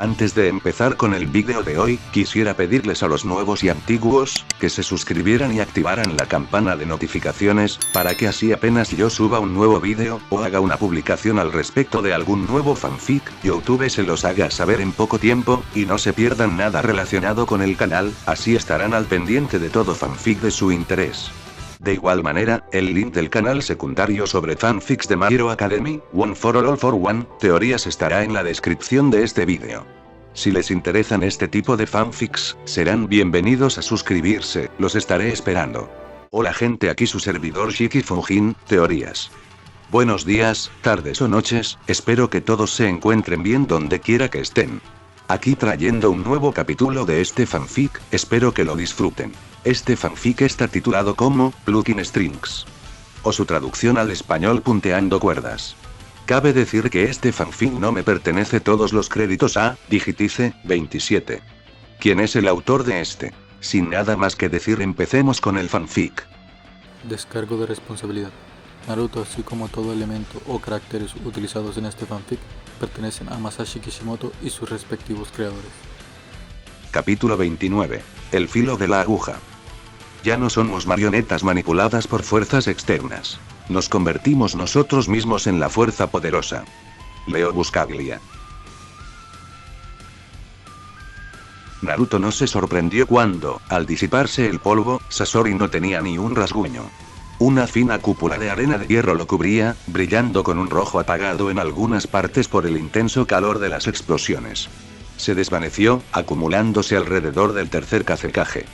Antes de empezar con el vídeo de hoy, quisiera pedirles a los nuevos y antiguos, que se suscribieran y activaran la campana de notificaciones, para que así apenas yo suba un nuevo vídeo, o haga una publicación al respecto de algún nuevo fanfic, YouTube se los haga saber en poco tiempo, y no se pierdan nada relacionado con el canal, así estarán al pendiente de todo fanfic de su interés. De igual manera, el link del canal secundario sobre fanfics de My Hero Academy, One for All for One, teorías estará en la descripción de este vídeo. Si les interesan este tipo de fanfics, serán bienvenidos a suscribirse, los estaré esperando. Hola gente, aquí su servidor Shiki Fujin, teorías. Buenos días, tardes o noches, espero que todos se encuentren bien donde quiera que estén. Aquí trayendo un nuevo capítulo de este fanfic, espero que lo disfruten. Este fanfic está titulado como Plucking Strings, o su traducción al español Punteando Cuerdas. Cabe decir que este fanfic no me pertenece, todos los créditos a Digitice 27. ¿Quién es el autor de este? Sin nada más que decir, empecemos con el fanfic. Descargo de responsabilidad. Naruto, así como todo elemento o caracteres utilizados en este fanfic, pertenecen a Masashi Kishimoto y sus respectivos creadores. Capítulo 29. El filo de la aguja. Ya no somos marionetas manipuladas por fuerzas externas. Nos convertimos nosotros mismos en la fuerza poderosa. Leo Buscaglia. Naruto no se sorprendió cuando, al disiparse el polvo, Sasori no tenía ni un rasguño. Una fina cúpula de arena de hierro lo cubría, brillando con un rojo apagado en algunas partes por el intenso calor de las explosiones. Se desvaneció, acumulándose alrededor del tercer Kazekage.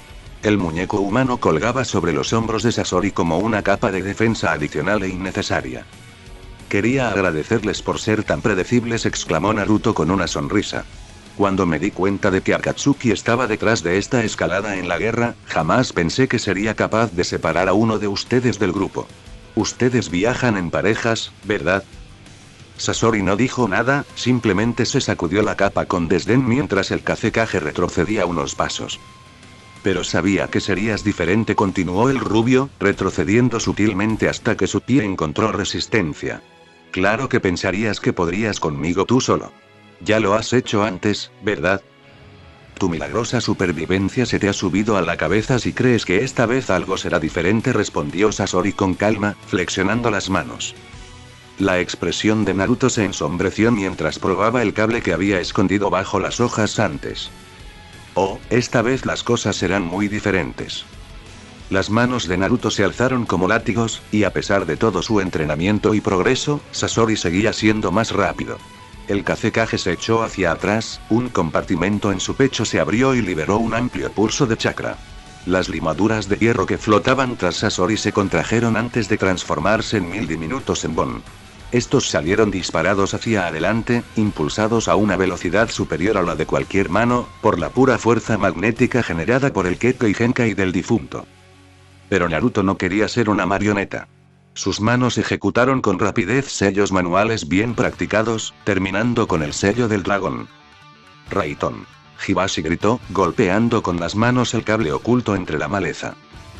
El muñeco humano colgaba sobre los hombros de Sasori como una capa de defensa adicional e innecesaria. Quería agradecerles por ser tan predecibles, exclamó Naruto con una sonrisa. Cuando me di cuenta de que Akatsuki estaba detrás de esta escalada en la guerra, jamás pensé que sería capaz de separar a uno de ustedes del grupo. Ustedes viajan en parejas, ¿verdad? Sasori no dijo nada, simplemente se sacudió la capa con desdén mientras el Kazekage retrocedía unos pasos. Pero sabía que serías diferente, continuó el rubio, retrocediendo sutilmente hasta que su pie encontró resistencia. Claro que pensarías que podrías conmigo tú solo. Ya lo has hecho antes, ¿verdad? Tu milagrosa supervivencia se te ha subido a la cabeza si crees que esta vez algo será diferente, respondió Sasori con calma, flexionando las manos. La expresión de Naruto se ensombreció mientras probaba el cable que había escondido bajo las hojas antes. Oh, esta vez las cosas serán muy diferentes. Las manos de Naruto se alzaron como látigos, y a pesar de todo su entrenamiento y progreso, Sasori seguía siendo más rápido. El Kazekage se echó hacia atrás, un compartimento en su pecho se abrió y liberó un amplio pulso de chakra. Las limaduras de hierro que flotaban tras Sasori se contrajeron antes de transformarse en 1000 diminutos Enbon. Estos salieron disparados hacia adelante, impulsados a una velocidad superior a la de cualquier mano, por la pura fuerza magnética generada por el Kekkei Genkai del difunto. Pero Naruto no quería ser una marioneta. Sus manos ejecutaron con rapidez sellos manuales bien practicados, terminando con el sello del dragón. Raiton. Hibashi gritó, golpeando con las manos el cable oculto entre la maleza.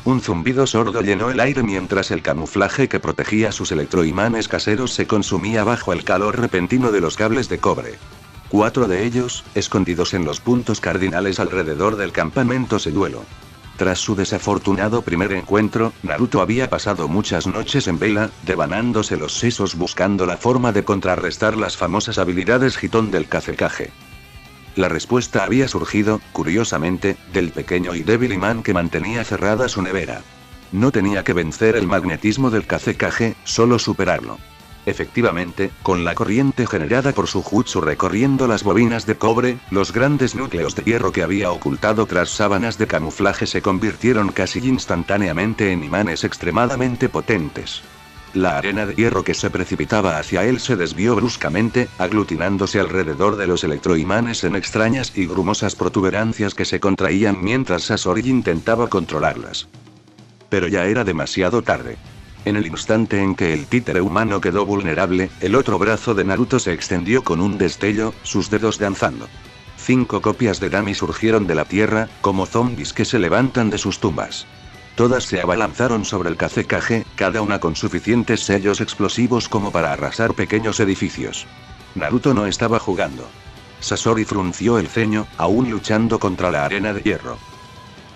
Un zumbido sordo llenó el aire mientras el camuflaje que protegía sus electroimanes caseros se consumía bajo el calor repentino de los cables de cobre. 4 de ellos, escondidos en los puntos cardinales alrededor del campamento Seduelo. Tras su desafortunado primer encuentro, Naruto había pasado muchas noches en vela, devanándose los sesos buscando la forma de contrarrestar las famosas habilidades Hiton del Kazekage. La respuesta había surgido, curiosamente, del pequeño y débil imán que mantenía cerrada su nevera. No tenía que vencer el magnetismo del Kazekage, solo superarlo. Efectivamente, con la corriente generada por su jutsu recorriendo las bobinas de cobre, los grandes núcleos de hierro que había ocultado tras sábanas de camuflaje se convirtieron casi instantáneamente en imanes extremadamente potentes. La arena de hierro que se precipitaba hacia él se desvió bruscamente, aglutinándose alrededor de los electroimanes en extrañas y grumosas protuberancias que se contraían mientras Sasori intentaba controlarlas. Pero ya era demasiado tarde. En el instante en que el títere humano quedó vulnerable, el otro brazo de Naruto se extendió con un destello, sus dedos danzando. 5 copias de Dami surgieron de la tierra, como zombis que se levantan de sus tumbas. Todas se abalanzaron sobre el Kazekage, cada una con suficientes sellos explosivos como para arrasar pequeños edificios. Naruto no estaba jugando. Sasori frunció el ceño, aún luchando contra la arena de hierro.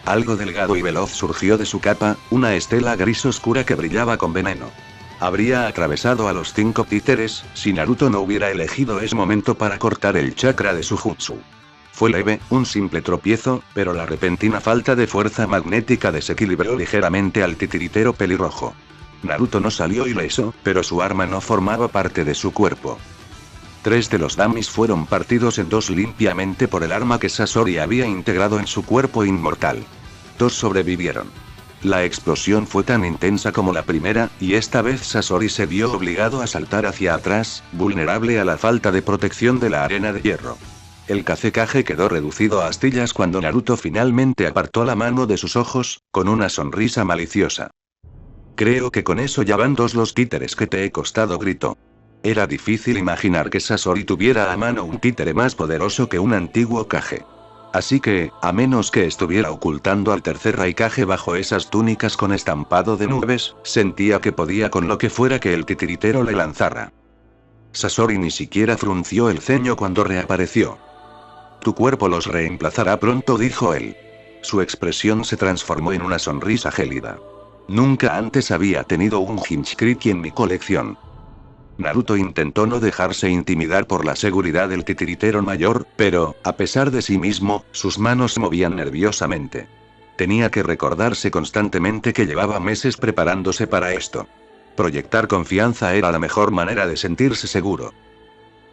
Algo delgado y veloz surgió de su capa, una estela gris oscura que brillaba con veneno. Habría atravesado a los 5 títeres, si Naruto no hubiera elegido ese momento para cortar el chakra de su jutsu. Fue leve, un simple tropiezo, pero la repentina falta de fuerza magnética desequilibró ligeramente al titiritero pelirrojo. Naruto no salió ileso, pero su arma no formaba parte de su cuerpo. 3 de los dummies fueron partidos en 2 limpiamente por el arma que Sasori había integrado en su cuerpo inmortal. 2 sobrevivieron. La explosión fue tan intensa como la primera, y esta vez Sasori se vio obligado a saltar hacia atrás, vulnerable a la falta de protección de la arena de hierro. El Kazekage quedó reducido a astillas cuando Naruto finalmente apartó la mano de sus ojos, con una sonrisa maliciosa. Creo que con eso ya van 2 los títeres que te he costado, gritó. Era difícil imaginar que Sasori tuviera a mano un títere más poderoso que un antiguo Kage. Así que, a menos que estuviera ocultando al tercer Raikage bajo esas túnicas con estampado de nubes, sentía que podía con lo que fuera que el titiritero le lanzara. Sasori ni siquiera frunció el ceño cuando reapareció. Tu cuerpo los reemplazará pronto, dijo él. Su expresión se transformó en una sonrisa gélida. Nunca antes había tenido un Hinchkriki en mi colección. Naruto intentó no dejarse intimidar por la seguridad del titiritero mayor, pero, a pesar de sí mismo, sus manos se movían nerviosamente. Tenía que recordarse constantemente que llevaba meses preparándose para esto. Proyectar confianza era la mejor manera de sentirse seguro.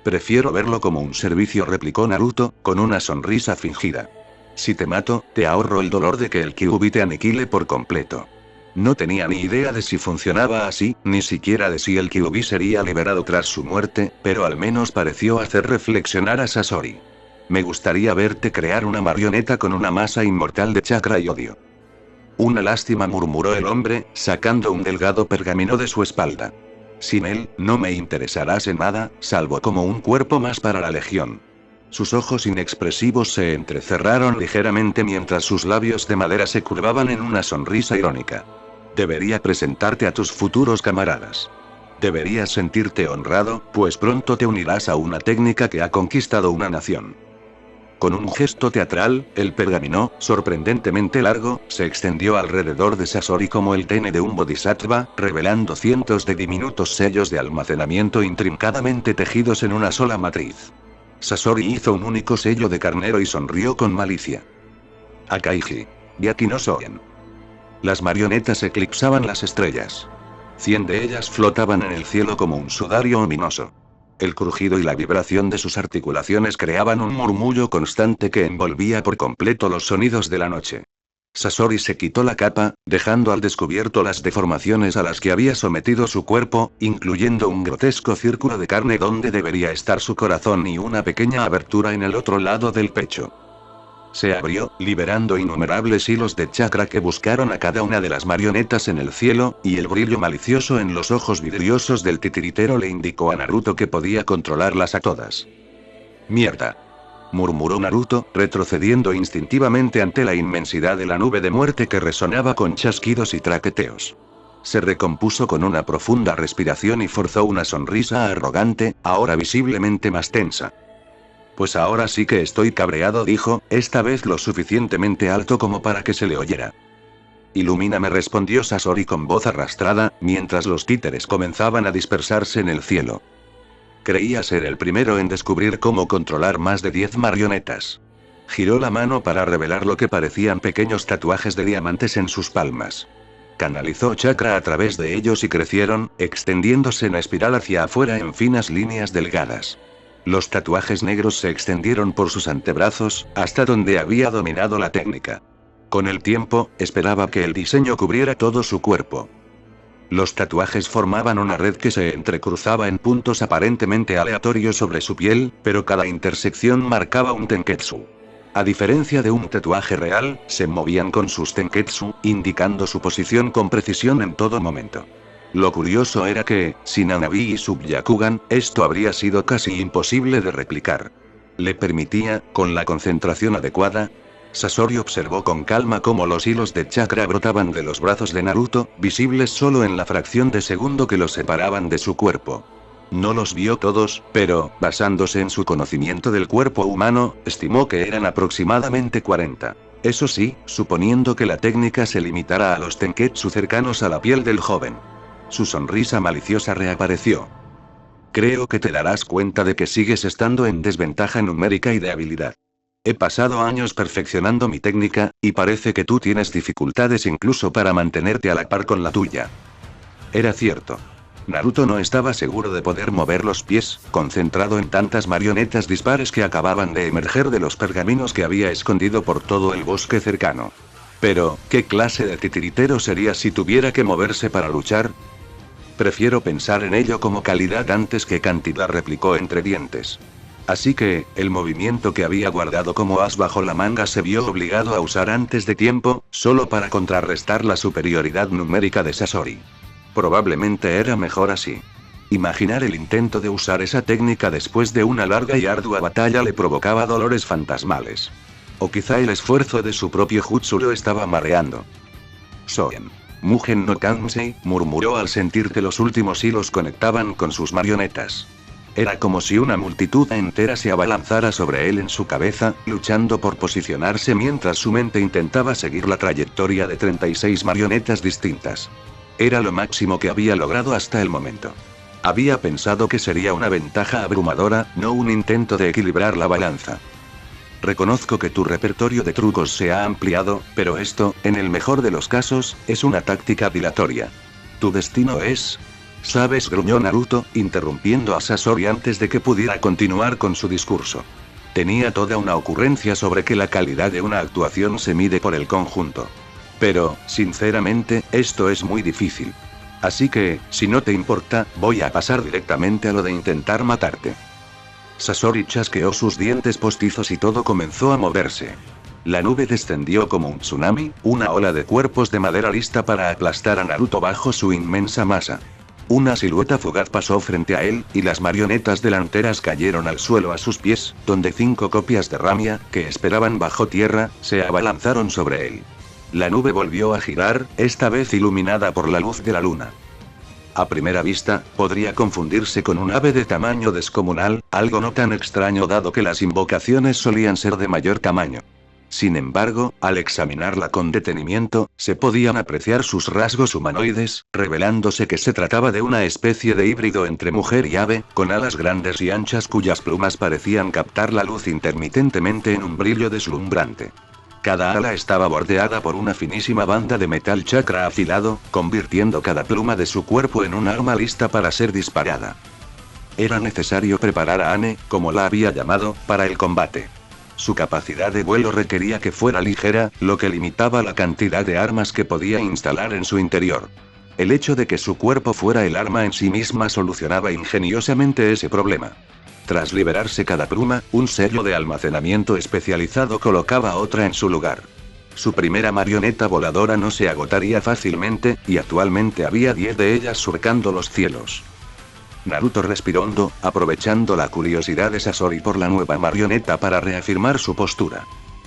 Prefiero verlo como un servicio, replicó Naruto, con una sonrisa fingida. Si te mato, te ahorro el dolor de que el Kyuubi te aniquile por completo. No tenía ni idea de si funcionaba así, ni siquiera de si el Kyuubi sería liberado tras su muerte, pero al menos pareció hacer reflexionar a Sasori. Me gustaría verte crear una marioneta con una masa inmortal de chakra y odio. Una lástima, murmuró el hombre, sacando un delgado pergamino de su espalda. Sin él, no me interesarás en nada, salvo como un cuerpo más para la legión. Sus ojos inexpresivos se entrecerraron ligeramente mientras sus labios de madera se curvaban en una sonrisa irónica. Debería presentarte a tus futuros camaradas. Deberías sentirte honrado, pues pronto te unirás a una técnica que ha conquistado una nación. Con un gesto teatral, el pergamino, sorprendentemente largo, se extendió alrededor de Sasori como el tene de un bodhisattva, revelando cientos de diminutos sellos de almacenamiento intrincadamente tejidos en una sola matriz. Sasori hizo un único sello de carnero y sonrió con malicia. Akaiji. Yaki no Soen. Las marionetas eclipsaban las estrellas. 100 de ellas flotaban en el cielo como un sudario ominoso. El crujido y la vibración de sus articulaciones creaban un murmullo constante que envolvía por completo los sonidos de la noche. Sasori se quitó la capa, dejando al descubierto las deformaciones a las que había sometido su cuerpo, incluyendo un grotesco círculo de carne donde debería estar su corazón y una pequeña abertura en el otro lado del pecho. Se abrió, liberando innumerables hilos de chakra que buscaron a cada una de las marionetas en el cielo, y el brillo malicioso en los ojos vidriosos del titiritero le indicó a Naruto que podía controlarlas a todas. Mierda. Murmuró Naruto, retrocediendo instintivamente ante la inmensidad de la nube de muerte que resonaba con chasquidos y traqueteos. Se recompuso con una profunda respiración y forzó una sonrisa arrogante, ahora visiblemente más tensa. Pues ahora sí que estoy cabreado, dijo, esta vez lo suficientemente alto como para que se le oyera. Ilumíname, respondió Sasori con voz arrastrada, mientras los títeres comenzaban a dispersarse en el cielo. Creía ser el primero en descubrir cómo controlar más de 10 marionetas. Giró la mano para revelar lo que parecían pequeños tatuajes de diamantes en sus palmas. Canalizó chakra a través de ellos y crecieron, extendiéndose en espiral hacia afuera en finas líneas delgadas. Los tatuajes negros se extendieron por sus antebrazos, hasta donde había dominado la técnica. Con el tiempo, esperaba que el diseño cubriera todo su cuerpo. Los tatuajes formaban una red que se entrecruzaba en puntos aparentemente aleatorios sobre su piel, pero cada intersección marcaba un tenketsu. A diferencia de un tatuaje real, se movían con sus tenketsu, indicando su posición con precisión en todo momento. Lo curioso era que, sin Hanabi y Subbyakugan, esto habría sido casi imposible de replicar. Le permitía, con la concentración adecuada. Sasori observó con calma cómo los hilos de chakra brotaban de los brazos de Naruto, visibles solo en la fracción de segundo que los separaban de su cuerpo. No los vio todos, pero, basándose en su conocimiento del cuerpo humano, estimó que eran aproximadamente 40. Eso sí, suponiendo que la técnica se limitara a los tenketsu cercanos a la piel del joven. Su sonrisa maliciosa reapareció. Creo que te darás cuenta de que sigues estando en desventaja numérica y de habilidad. He pasado años perfeccionando mi técnica, y parece que tú tienes dificultades incluso para mantenerte a la par con la tuya. Era cierto. Naruto no estaba seguro de poder mover los pies, concentrado en tantas marionetas dispares que acababan de emerger de los pergaminos que había escondido por todo el bosque cercano. Pero, ¿qué clase de titiritero sería si tuviera que moverse para luchar? Prefiero pensar en ello como calidad antes que cantidad, replicó entre dientes. Así que, el movimiento que había guardado como as bajo la manga se vio obligado a usar antes de tiempo, solo para contrarrestar la superioridad numérica de Sasori. Probablemente era mejor así. Imaginar el intento de usar esa técnica después de una larga y ardua batalla le provocaba dolores fantasmales. O quizá el esfuerzo de su propio jutsu lo estaba mareando. Soen. Mugen no Kansei, murmuró al sentir que los últimos hilos conectaban con sus marionetas. Era como si una multitud entera se abalanzara sobre él en su cabeza, luchando por posicionarse mientras su mente intentaba seguir la trayectoria de 36 marionetas distintas. Era lo máximo que había logrado hasta el momento. Había pensado que sería una ventaja abrumadora, no un intento de equilibrar la balanza. Reconozco que tu repertorio de trucos se ha ampliado, pero esto, en el mejor de los casos, es una táctica dilatoria. Tu destino es... ¿Sabes?, gruñó Naruto, interrumpiendo a Sasori antes de que pudiera continuar con su discurso. Tenía toda una ocurrencia sobre que la calidad de una actuación se mide por el conjunto. Pero, sinceramente, esto es muy difícil. Así que, si no te importa, voy a pasar directamente a lo de intentar matarte. Sasori chasqueó sus dientes postizos y todo comenzó a moverse. La nube descendió como un tsunami, una ola de cuerpos de madera lista para aplastar a Naruto bajo su inmensa masa. Una silueta fugaz pasó frente a él, y las marionetas delanteras cayeron al suelo a sus pies, donde 5 copias de Ramia, que esperaban bajo tierra, se abalanzaron sobre él. La nube volvió a girar, esta vez iluminada por la luz de la luna. A primera vista, podría confundirse con un ave de tamaño descomunal, algo no tan extraño dado que las invocaciones solían ser de mayor tamaño. Sin embargo, al examinarla con detenimiento, se podían apreciar sus rasgos humanoides, revelándose que se trataba de una especie de híbrido entre mujer y ave, con alas grandes y anchas cuyas plumas parecían captar la luz intermitentemente en un brillo deslumbrante. Cada ala estaba bordeada por una finísima banda de metal chakra afilado, convirtiendo cada pluma de su cuerpo en un arma lista para ser disparada. Era necesario preparar a Anne, como la había llamado, para el combate. Su capacidad de vuelo requería que fuera ligera, lo que limitaba la cantidad de armas que podía instalar en su interior. El hecho de que su cuerpo fuera el arma en sí misma solucionaba ingeniosamente ese problema. Tras liberarse cada pluma, un sello de almacenamiento especializado colocaba otra en su lugar. Su primera marioneta voladora no se agotaría fácilmente, y actualmente había 10 de ellas surcando los cielos. Naruto respiró hondo, aprovechando la curiosidad de Sasori por la nueva marioneta para reafirmar su postura.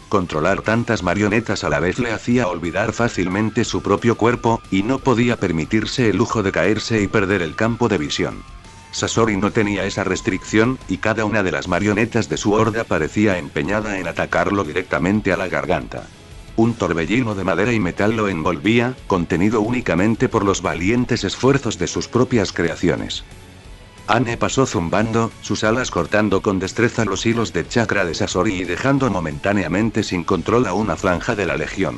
Controlar tantas marionetas a la vez le hacía olvidar fácilmente su propio cuerpo, y no podía permitirse el lujo de caerse y perder el campo de visión. Sasori no tenía esa restricción, y cada una de las marionetas de su horda parecía empeñada en atacarlo directamente a la garganta. Un torbellino de madera y metal lo envolvía, contenido únicamente por los valientes esfuerzos de sus propias creaciones. Anne pasó zumbando, sus alas cortando con destreza los hilos de chakra de Sasori y dejando momentáneamente sin control a una franja de la legión.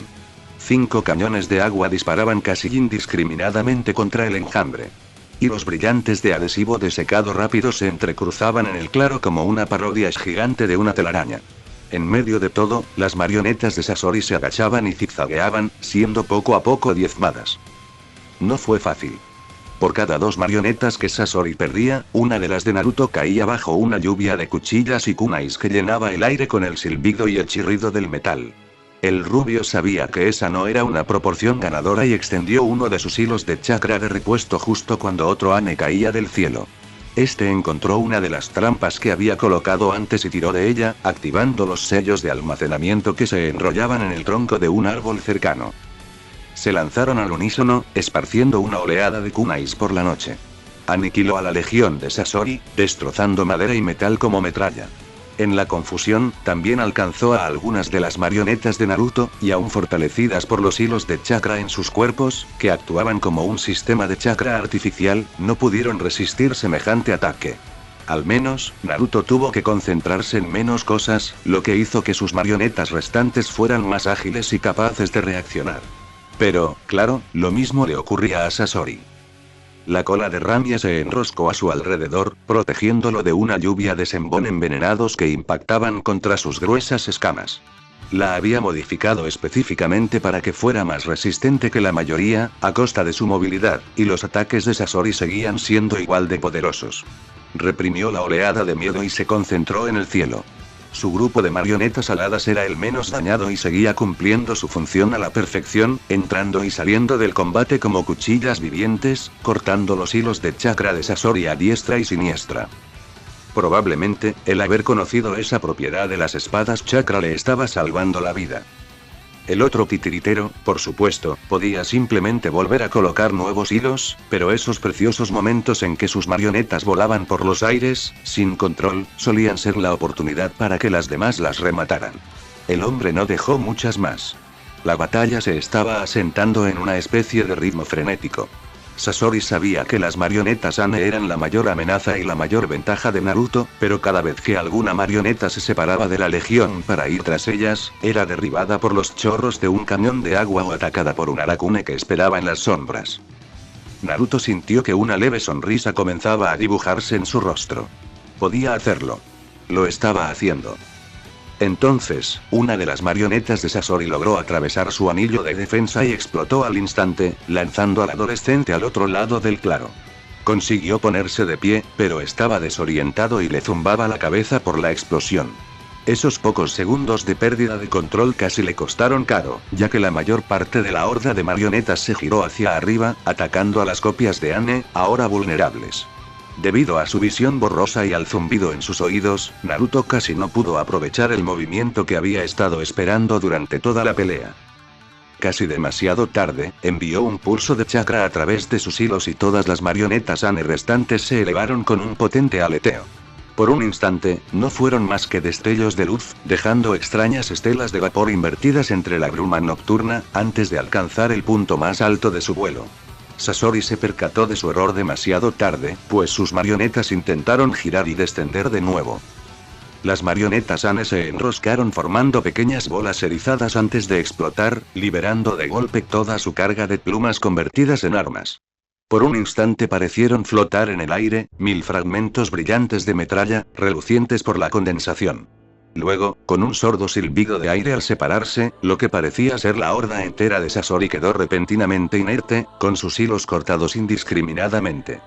5 cañones de agua disparaban casi indiscriminadamente contra el enjambre. Hilos brillantes de adhesivo de secado rápido se entrecruzaban en el claro como una parodia gigante de una telaraña. En medio de todo, las marionetas de Sasori se agachaban y zigzagueaban, siendo poco a poco diezmadas. No fue fácil. Por cada 2 marionetas que Sasori perdía, una de las de Naruto caía bajo una lluvia de cuchillas y kunais que llenaba el aire con el silbido y el chirrido del metal. El rubio sabía que esa no era una proporción ganadora y extendió uno de sus hilos de chakra de repuesto justo cuando otro Anne caía del cielo. Este encontró una de las trampas que había colocado antes y tiró de ella, activando los sellos de almacenamiento que se enrollaban en el tronco de un árbol cercano. Se lanzaron al unísono, esparciendo una oleada de kunais por la noche. aniquiló a la legión de Sasori, destrozando madera y metal como metralla. En la confusión, también alcanzó a algunas de las marionetas de Naruto, y aún fortalecidas por los hilos de chakra en sus cuerpos, que actuaban como un sistema de chakra artificial, no pudieron resistir semejante ataque. Al menos, Naruto tuvo que concentrarse en menos cosas, lo que hizo que sus marionetas restantes fueran más ágiles y capaces de reaccionar. Pero, claro, lo mismo le ocurría a Sasori. La cola de Ramia se enroscó a su alrededor, protegiéndolo de una lluvia de senbon envenenados que impactaban contra sus gruesas escamas. La había modificado específicamente para que fuera más resistente que la mayoría, a costa de su movilidad, y los ataques de Sasori seguían siendo igual de poderosos. Reprimió la oleada de miedo y se concentró en el cielo. Su grupo de marionetas aladas era el menos dañado y seguía cumpliendo su función a la perfección, entrando y saliendo del combate como cuchillas vivientes, cortando los hilos de chakra de Sasori a diestra y siniestra. Probablemente, el haber conocido esa propiedad de las espadas chakra le estaba salvando la vida. El otro titiritero, por supuesto, podía simplemente volver a colocar nuevos hilos, pero esos preciosos momentos en que sus marionetas volaban por los aires, sin control, solían ser la oportunidad para que las demás las remataran. El hombre no dejó muchas más. La batalla se estaba asentando en una especie de ritmo frenético. Sasori sabía que las marionetas Ane eran la mayor amenaza y la mayor ventaja de Naruto, pero cada vez que alguna marioneta se separaba de la legión para ir tras ellas, era derribada por los chorros de un camión de agua o atacada por un Arakune que esperaba en las sombras. Naruto sintió que una leve sonrisa comenzaba a dibujarse en su rostro. Podía hacerlo. Lo estaba haciendo. Entonces, una de las marionetas de Sasori logró atravesar su anillo de defensa y explotó al instante, lanzando al adolescente al otro lado del claro. Consiguió ponerse de pie, pero estaba desorientado y le zumbaba la cabeza por la explosión. Esos pocos segundos de pérdida de control casi le costaron caro, ya que la mayor parte de la horda de marionetas se giró hacia arriba, atacando a las copias de Ane, ahora vulnerables. Debido a su visión borrosa y al zumbido en sus oídos, Naruto casi no pudo aprovechar el movimiento que había estado esperando durante toda la pelea. Casi demasiado tarde, envió un pulso de chakra a través de sus hilos y todas las marionetas Ane restantes se elevaron con un potente aleteo. Por un instante, no fueron más que destellos de luz, dejando extrañas estelas de vapor invertidas entre la bruma nocturna, antes de alcanzar el punto más alto de su vuelo. Sasori se percató de su error demasiado tarde, pues sus marionetas intentaron girar y descender de nuevo. Las marionetas Ane se enroscaron formando pequeñas bolas erizadas antes de explotar, liberando de golpe toda su carga de plumas convertidas en armas. Por un instante parecieron flotar en el aire, 1000 fragmentos brillantes de metralla, relucientes por la condensación. Luego, con un sordo silbido de aire al separarse, lo que parecía ser la horda entera de Sasori quedó repentinamente inerte, con sus hilos cortados indiscriminadamente.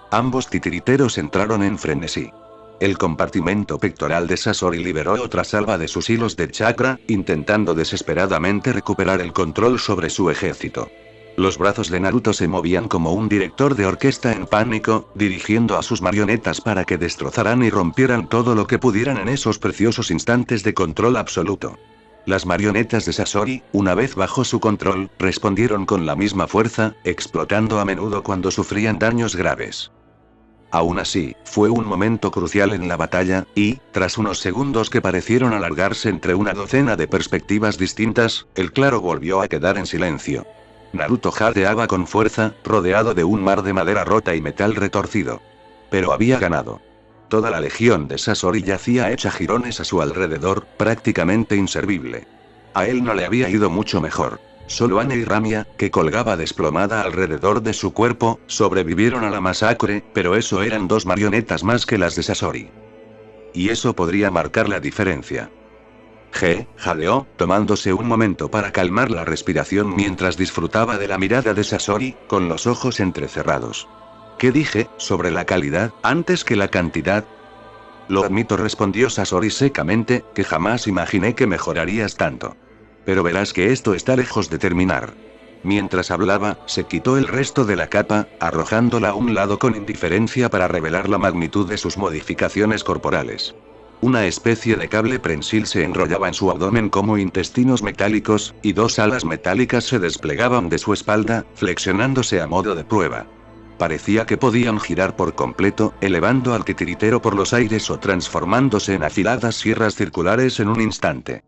Ambos titiriteros entraron en frenesí. El compartimento pectoral de Sasori liberó otra salva de sus hilos de chakra, intentando desesperadamente recuperar el control sobre su ejército. Los brazos de Naruto se movían como un director de orquesta en pánico, dirigiendo a sus marionetas para que destrozaran y rompieran todo lo que pudieran en esos preciosos instantes de control absoluto. Las marionetas de Sasori, una vez bajo su control, respondieron con la misma fuerza, explotando a menudo cuando sufrían daños graves. Aún así, fue un momento crucial en la batalla, y, tras unos segundos que parecieron alargarse entre una docena de perspectivas distintas, el claro volvió a quedar en silencio. Naruto jadeaba con fuerza, rodeado de un mar de madera rota y metal retorcido. Pero había ganado. Toda la legión de Sasori yacía hecha jirones a su alrededor, prácticamente inservible. A él no le había ido mucho mejor. Solo Ane y Ramia, que colgaba desplomada alrededor de su cuerpo, sobrevivieron a la masacre, pero eso eran 2 marionetas más que las de Sasori. Y eso podría marcar la diferencia. Jadeó, tomándose un momento para calmar la respiración mientras disfrutaba de la mirada de Sasori, con los ojos entrecerrados. ¿Qué dije, sobre la calidad, antes que la cantidad? Lo admito, respondió Sasori secamente, que jamás imaginé que mejorarías tanto. Pero verás que esto está lejos de terminar. Mientras hablaba, se quitó el resto de la capa, arrojándola a un lado con indiferencia para revelar la magnitud de sus modificaciones corporales. Una especie de cable prensil se enrollaba en su abdomen como intestinos metálicos, y 2 alas metálicas se desplegaban de su espalda, flexionándose a modo de prueba. Parecía que podían girar por completo, elevando al titiritero por los aires o transformándose en afiladas sierras circulares en un instante.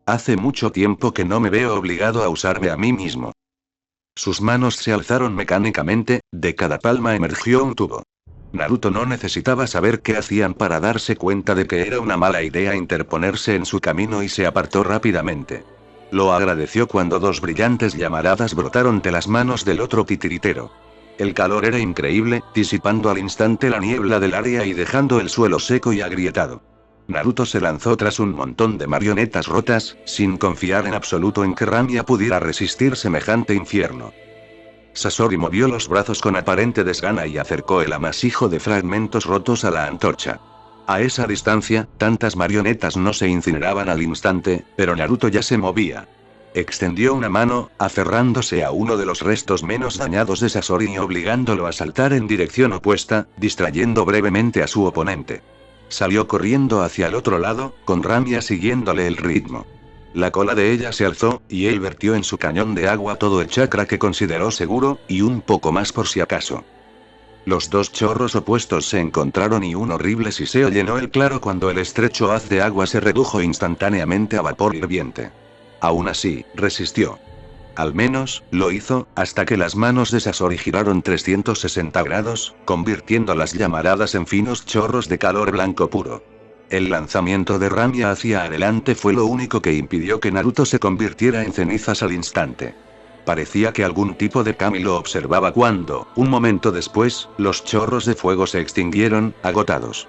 Hace mucho tiempo que no me veo obligado a usarme a mí mismo. Sus manos se alzaron mecánicamente, de cada palma emergió un tubo. Naruto no necesitaba saber qué hacían para darse cuenta de que era una mala idea interponerse en su camino y se apartó rápidamente. Lo agradeció cuando dos brillantes llamaradas brotaron de las manos del otro titiritero. El calor era increíble, disipando al instante la niebla del área y dejando el suelo seco y agrietado. Naruto se lanzó tras un montón de marionetas rotas, sin confiar en absoluto en que Ramia pudiera resistir semejante infierno. Sasori movió los brazos con aparente desgana y acercó el amasijo de fragmentos rotos a la antorcha. A esa distancia, tantas marionetas no se incineraban al instante, pero Naruto ya se movía. Extendió una mano, aferrándose a uno de los restos menos dañados de Sasori y obligándolo a saltar en dirección opuesta, distrayendo brevemente a su oponente. Salió corriendo hacia el otro lado, con Ramia siguiéndole el ritmo. La cola de ella se alzó, y él vertió en su cañón de agua todo el chakra que consideró seguro, y un poco más por si acaso. Los dos chorros opuestos se encontraron y un horrible siseo llenó el claro cuando el estrecho haz de agua se redujo instantáneamente a vapor hirviente. Aún así, resistió. Al menos, lo hizo, hasta que las manos de Sasori giraron 360 grados, convirtiendo las llamaradas en finos chorros de calor blanco puro. El lanzamiento de Ramia hacia adelante fue lo único que impidió que Naruto se convirtiera en cenizas al instante. Parecía que algún tipo de kami lo observaba cuando, un momento después, los chorros de fuego se extinguieron, agotados.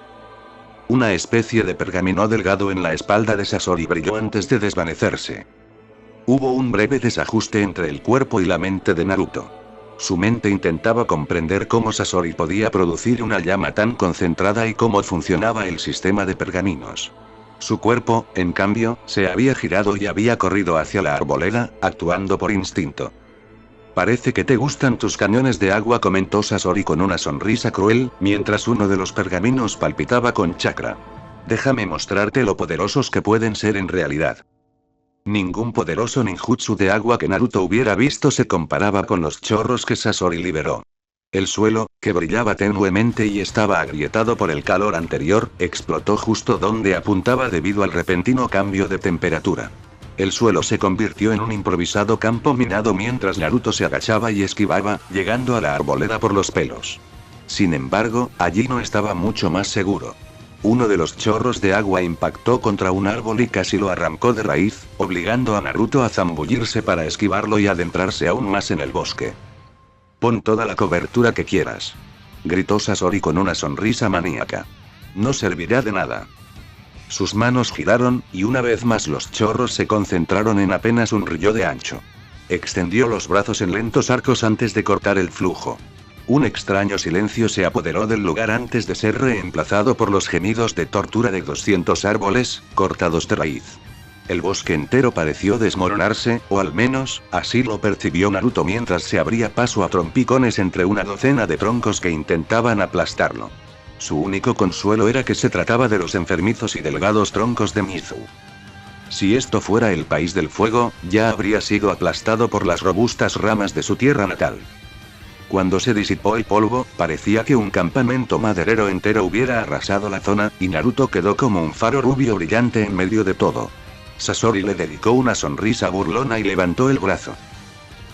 Una especie de pergamino delgado en la espalda de Sasori brilló antes de desvanecerse. Hubo un breve desajuste entre el cuerpo y la mente de Naruto. Su mente intentaba comprender cómo Sasori podía producir una llama tan concentrada y cómo funcionaba el sistema de pergaminos. Su cuerpo, en cambio, se había girado y había corrido hacia la arboleda, actuando por instinto. «Parece que te gustan tus cañones de agua», comentó Sasori con una sonrisa cruel, mientras uno de los pergaminos palpitaba con chakra. «Déjame mostrarte lo poderosos que pueden ser en realidad». Ningún poderoso ninjutsu de agua que Naruto hubiera visto se comparaba con los chorros que Sasori liberó. El suelo, que brillaba tenuemente y estaba agrietado por el calor anterior, explotó justo donde apuntaba debido al repentino cambio de temperatura. El suelo se convirtió en un improvisado campo minado mientras Naruto se agachaba y esquivaba, llegando a la arboleda por los pelos. Sin embargo, allí no estaba mucho más seguro. Uno de los chorros de agua impactó contra un árbol y casi lo arrancó de raíz, obligando a Naruto a zambullirse para esquivarlo y adentrarse aún más en el bosque. «Pon toda la cobertura que quieras», gritó Sasori con una sonrisa maníaca. «No servirá de nada». Sus manos giraron, y una vez más los chorros se concentraron en apenas un rillo de ancho. Extendió los brazos en lentos arcos antes de cortar el flujo. Un extraño silencio se apoderó del lugar antes de ser reemplazado por los gemidos de tortura de 200 árboles, cortados de raíz. El bosque entero pareció desmoronarse, o al menos, así lo percibió Naruto mientras se abría paso a trompicones entre una docena de troncos que intentaban aplastarlo. Su único consuelo era que se trataba de los enfermizos y delgados troncos de Mizu. Si esto fuera el país del fuego, ya habría sido aplastado por las robustas ramas de su tierra natal. Cuando se disipó el polvo, parecía que un campamento maderero entero hubiera arrasado la zona, y Naruto quedó como un faro rubio brillante en medio de todo. Sasori le dedicó una sonrisa burlona y levantó el brazo.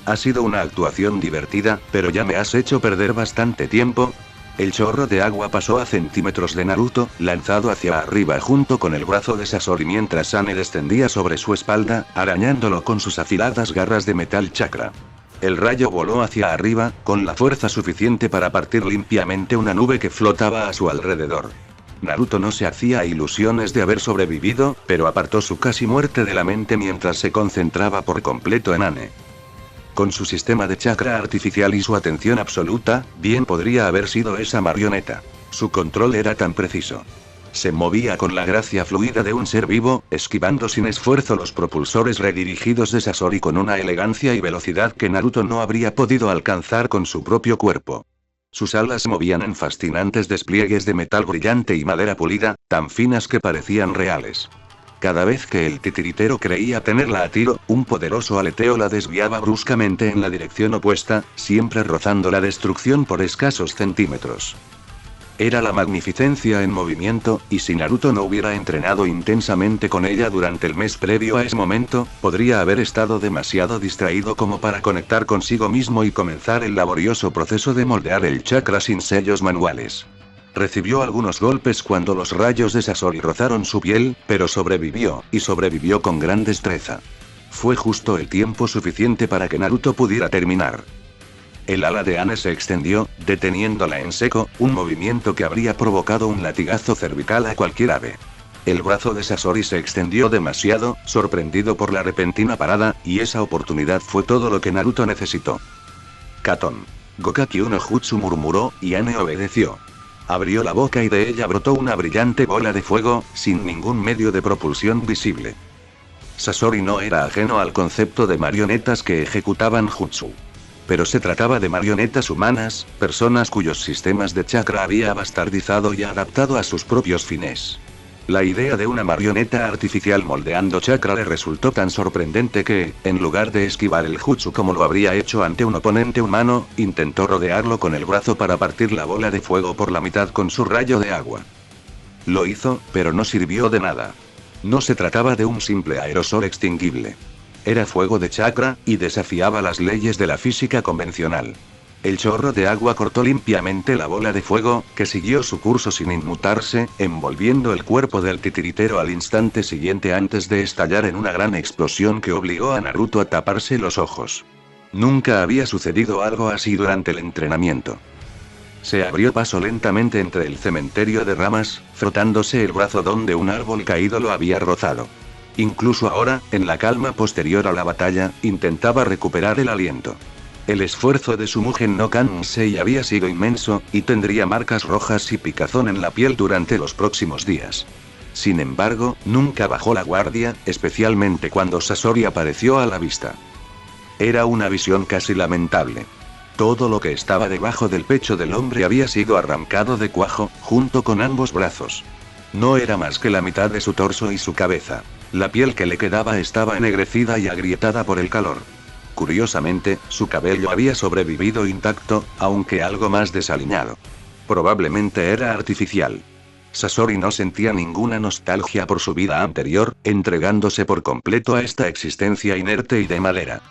«Ha sido una actuación divertida, pero ya me has hecho perder bastante tiempo». El chorro de agua pasó a centímetros de Naruto, lanzado hacia arriba junto con el brazo de Sasori mientras Sane descendía sobre su espalda, arañándolo con sus afiladas garras de metal chakra. El rayo voló hacia arriba, con la fuerza suficiente para partir limpiamente una nube que flotaba a su alrededor. Naruto no se hacía ilusiones de haber sobrevivido, pero apartó su casi muerte de la mente mientras se concentraba por completo en Ane. Con su sistema de chakra artificial y su atención absoluta, bien podría haber sido esa marioneta. Su control era tan preciso. Se movía con la gracia fluida de un ser vivo, esquivando sin esfuerzo los propulsores redirigidos de Sasori con una elegancia y velocidad que Naruto no habría podido alcanzar con su propio cuerpo. Sus alas se movían en fascinantes despliegues de metal brillante y madera pulida, tan finas que parecían reales. Cada vez que el titiritero creía tenerla a tiro, un poderoso aleteo la desviaba bruscamente en la dirección opuesta, siempre rozando la destrucción por escasos centímetros. Era la magnificencia en movimiento, y si Naruto no hubiera entrenado intensamente con ella durante el mes previo a ese momento, podría haber estado demasiado distraído como para conectar consigo mismo y comenzar el laborioso proceso de moldear el chakra sin sellos manuales. Recibió algunos golpes cuando los rayos de Sasori rozaron su piel, pero sobrevivió, y sobrevivió con gran destreza. Fue justo el tiempo suficiente para que Naruto pudiera terminar. El ala de Ane se extendió, deteniéndola en seco, un movimiento que habría provocado un latigazo cervical a cualquier ave. El brazo de Sasori se extendió demasiado, sorprendido por la repentina parada, y esa oportunidad fue todo lo que Naruto necesitó. Katon. Gokaki no Jutsu murmuró, y Ane obedeció. Abrió la boca y de ella brotó una brillante bola de fuego, sin ningún medio de propulsión visible. Sasori no era ajeno al concepto de marionetas que ejecutaban jutsu. Pero se trataba de marionetas humanas, personas cuyos sistemas de chakra había bastardizado y adaptado a sus propios fines. La idea de una marioneta artificial moldeando chakra le resultó tan sorprendente que, en lugar de esquivar el jutsu como lo habría hecho ante un oponente humano, intentó rodearlo con el brazo para partir la bola de fuego por la mitad con su rayo de agua. Lo hizo, pero no sirvió de nada. No se trataba de un simple aerosol extinguible. Era fuego de chakra, y desafiaba las leyes de la física convencional. El chorro de agua cortó limpiamente la bola de fuego, que siguió su curso sin inmutarse, envolviendo el cuerpo del titiritero al instante siguiente antes de estallar en una gran explosión que obligó a Naruto a taparse los ojos. Nunca había sucedido algo así durante el entrenamiento. Se abrió paso lentamente entre el cementerio de ramas, frotándose el brazo donde un árbol caído lo había rozado. Incluso ahora, en la calma posterior a la batalla, intentaba recuperar el aliento. El esfuerzo de su Mugen no Kansei había sido inmenso, y tendría marcas rojas y picazón en la piel durante los próximos días. Sin embargo, nunca bajó la guardia, especialmente cuando Sasori apareció a la vista. Era una visión casi lamentable. Todo lo que estaba debajo del pecho del hombre había sido arrancado de cuajo, junto con ambos brazos. No era más que la mitad de su torso y su cabeza. La piel que le quedaba estaba ennegrecida y agrietada por el calor. Curiosamente, su cabello había sobrevivido intacto, aunque algo más desaliñado. Probablemente era artificial. Sasori no sentía ninguna nostalgia por su vida anterior, entregándose por completo a esta existencia inerte y de madera.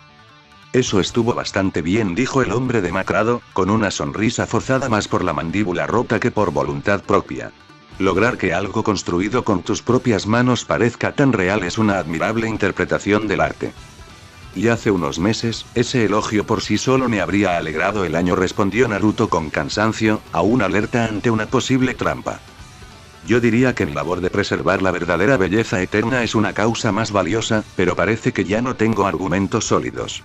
Eso estuvo bastante bien, dijo el hombre demacrado, con una sonrisa forzada más por la mandíbula rota que por voluntad propia. Lograr que algo construido con tus propias manos parezca tan real es una admirable interpretación del arte. Y hace unos meses, ese elogio por sí solo me habría alegrado el año, respondió Naruto con cansancio, aún alerta ante una posible trampa. Yo diría que mi labor de preservar la verdadera belleza eterna es una causa más valiosa, pero parece que ya no tengo argumentos sólidos.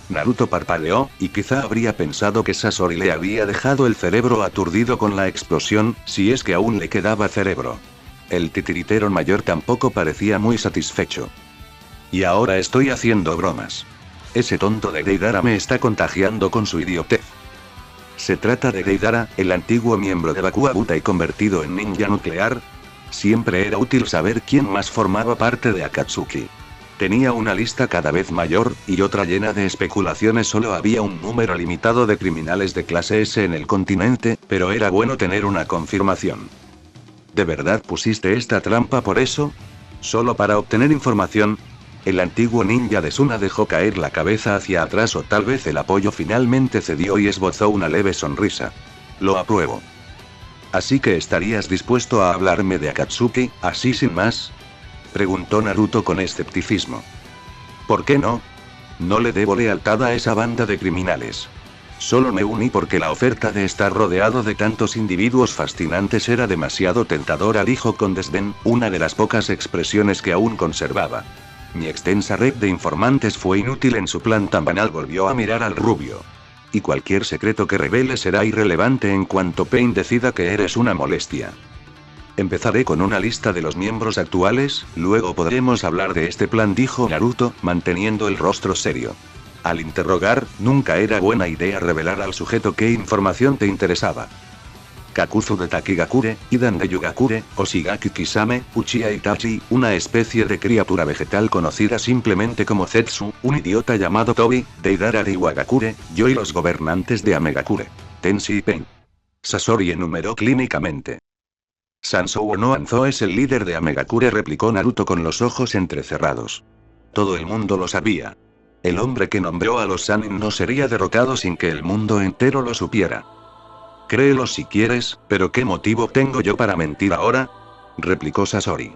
Naruto parpadeó, y quizá habría pensado que Sasori le había dejado el cerebro aturdido con la explosión, si es que aún le quedaba cerebro. El titiritero mayor tampoco parecía muy satisfecho. Y ahora estoy haciendo bromas. Ese tonto de Deidara me está contagiando con su idiotez. ¿Se trata de Deidara, el antiguo miembro de Bakuabutai convertido en ninja nuclear? Siempre era útil saber quién más formaba parte de Akatsuki. Tenía una lista cada vez mayor, y otra llena de especulaciones. Solo había un número limitado de criminales de clase S en el continente, pero era bueno tener una confirmación. ¿De verdad pusiste esta trampa por eso? ¿Solo para obtener información? El antiguo ninja de Suna dejó caer la cabeza hacia atrás, o tal vez el apoyo finalmente cedió y esbozó una leve sonrisa. Lo apruebo. ¿Así que estarías dispuesto a hablarme de Akatsuki, así sin más? Preguntó Naruto con escepticismo. ¿Por qué no? No le debo lealtad a esa banda de criminales. Solo me uní porque la oferta de estar rodeado de tantos individuos fascinantes era demasiado tentadora, dijo con desdén, una de las pocas expresiones que aún conservaba. Mi extensa red de informantes fue inútil en su plan tan banal. Volvió a mirar al rubio. Y cualquier secreto que revele será irrelevante en cuanto Pain decida que eres una molestia. Empezaré con una lista de los miembros actuales, luego podremos hablar de este plan, dijo Naruto, manteniendo el rostro serio. Al interrogar, nunca era buena idea revelar al sujeto qué información te interesaba. Kakuzu de Takigakure, Idan de Yugakure, Oshigaki Kisame, Uchiha Itachi, una especie de criatura vegetal conocida simplemente como Zetsu, un idiota llamado Tobi, Deidara de Iwagakure, yo y los gobernantes de Amegakure. Tenshi y Pen. Sasori enumeró clínicamente. Sansou no Anzo es el líder de Amegakure, replicó Naruto con los ojos entrecerrados. Todo el mundo lo sabía. El hombre que nombró a los Sannin no sería derrotado sin que el mundo entero lo supiera. Créelo si quieres, pero ¿qué motivo tengo yo para mentir ahora?, replicó Sasori.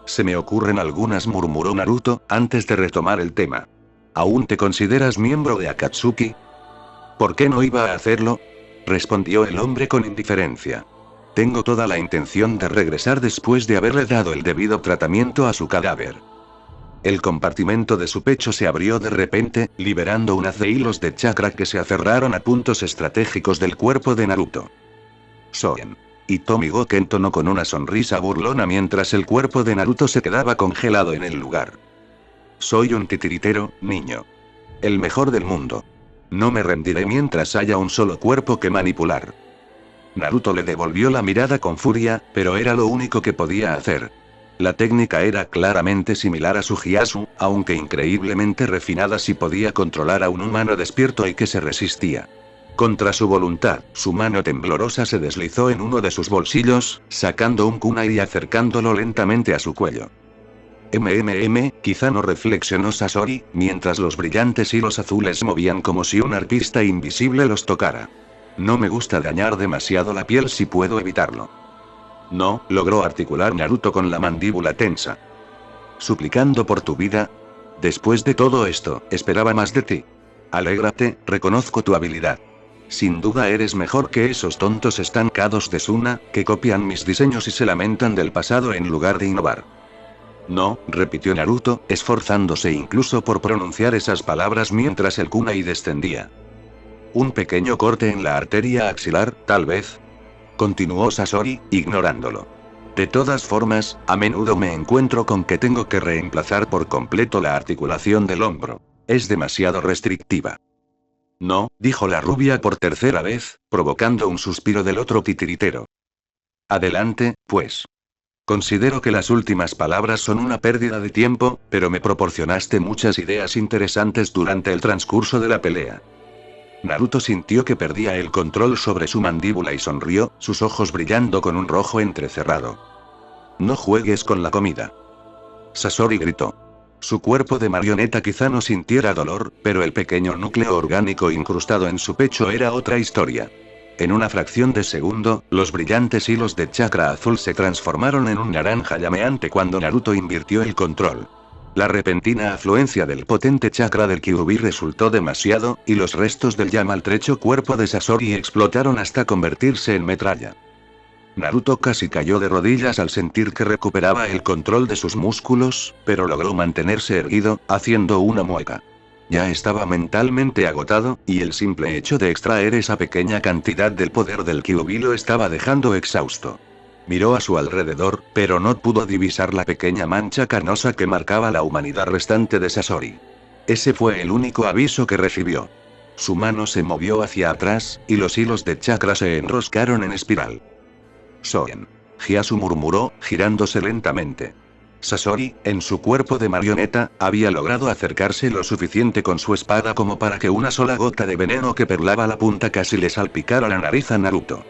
Se me ocurren algunas, murmuró Naruto, antes de retomar el tema. ¿Aún te consideras miembro de Akatsuki? ¿Por qué no iba a hacerlo?, respondió el hombre con indiferencia. Tengo toda la intención de regresar después de haberle dado el debido tratamiento a su cadáver. El compartimento de su pecho se abrió de repente, liberando un haz de hilos de chakra que se aferraron a puntos estratégicos del cuerpo de Naruto. Soen. Itomigo entonó con una sonrisa burlona mientras el cuerpo de Naruto se quedaba congelado en el lugar. Soy un titiritero, niño. El mejor del mundo. No me rendiré mientras haya un solo cuerpo que manipular. Naruto le devolvió la mirada con furia, pero era lo único que podía hacer. La técnica era claramente similar a su Hyasu, aunque increíblemente refinada si podía controlar a un humano despierto y que se resistía. Contra su voluntad, su mano temblorosa se deslizó en uno de sus bolsillos, sacando un kunai y acercándolo lentamente a su cuello. Quizá no, reflexionó Sasori, mientras los brillantes hilos azules movían como si un arpista invisible los tocara. No me gusta dañar demasiado la piel si puedo evitarlo. No, logró articular Naruto con la mandíbula tensa. ¿Suplicando por tu vida? Después de todo esto, esperaba más de ti. Alégrate, reconozco tu habilidad. Sin duda eres mejor que esos tontos estancados de Suna, que copian mis diseños y se lamentan del pasado en lugar de innovar. No, repitió Naruto, esforzándose incluso por pronunciar esas palabras mientras el kunai descendía. Un pequeño corte en la arteria axilar, tal vez. Continuó Sasori, ignorándolo. De todas formas, a menudo me encuentro con que tengo que reemplazar por completo la articulación del hombro. Es demasiado restrictiva. No, dijo la rubia por tercera vez, provocando un suspiro del otro titiritero. Adelante, pues. Considero que las últimas palabras son una pérdida de tiempo, pero me proporcionaste muchas ideas interesantes durante el transcurso de la pelea. Naruto sintió que perdía el control sobre su mandíbula y sonrió, sus ojos brillando con un rojo entrecerrado. No juegues con la comida. Sasori gritó. Su cuerpo de marioneta quizá no sintiera dolor, pero el pequeño núcleo orgánico incrustado en su pecho era otra historia. En una fracción de segundo, los brillantes hilos de chakra azul se transformaron en un naranja llameante cuando Naruto invirtió el control. La repentina afluencia del potente chakra del Kyuubi resultó demasiado, y los restos del ya maltrecho cuerpo de Sasori explotaron hasta convertirse en metralla. Naruto casi cayó de rodillas al sentir que recuperaba el control de sus músculos, pero logró mantenerse erguido, haciendo una mueca. Ya estaba mentalmente agotado, y el simple hecho de extraer esa pequeña cantidad del poder del Kyuubi lo estaba dejando exhausto. Miró a su alrededor, pero no pudo divisar la pequeña mancha canosa que marcaba la humanidad restante de Sasori. Ese fue el único aviso que recibió. Su mano se movió hacia atrás, y los hilos de chakra se enroscaron en espiral. Soen. Hyasu murmuró, girándose lentamente. Sasori, en su cuerpo de marioneta, había logrado acercarse lo suficiente con su espada como para que una sola gota de veneno que perlaba la punta casi le salpicara la nariz a Naruto.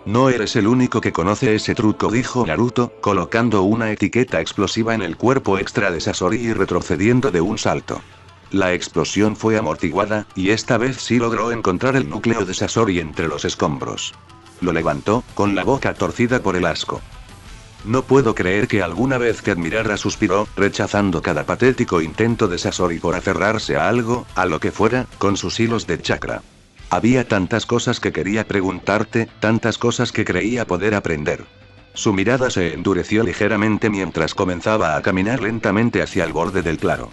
No eres el único que conoce ese truco, dijo Naruto, colocando una etiqueta explosiva en el cuerpo extra de Sasori y retrocediendo de un salto. La explosión fue amortiguada, y esta vez sí logró encontrar el núcleo de Sasori entre los escombros. Lo levantó, con la boca torcida por el asco. No puedo creer que alguna vez que admirara, suspiró, rechazando cada patético intento de Sasori por aferrarse a algo, a lo que fuera, con sus hilos de chakra. Había tantas cosas que quería preguntarte, tantas cosas que creía poder aprender. Su mirada se endureció ligeramente mientras comenzaba a caminar lentamente hacia el borde del claro.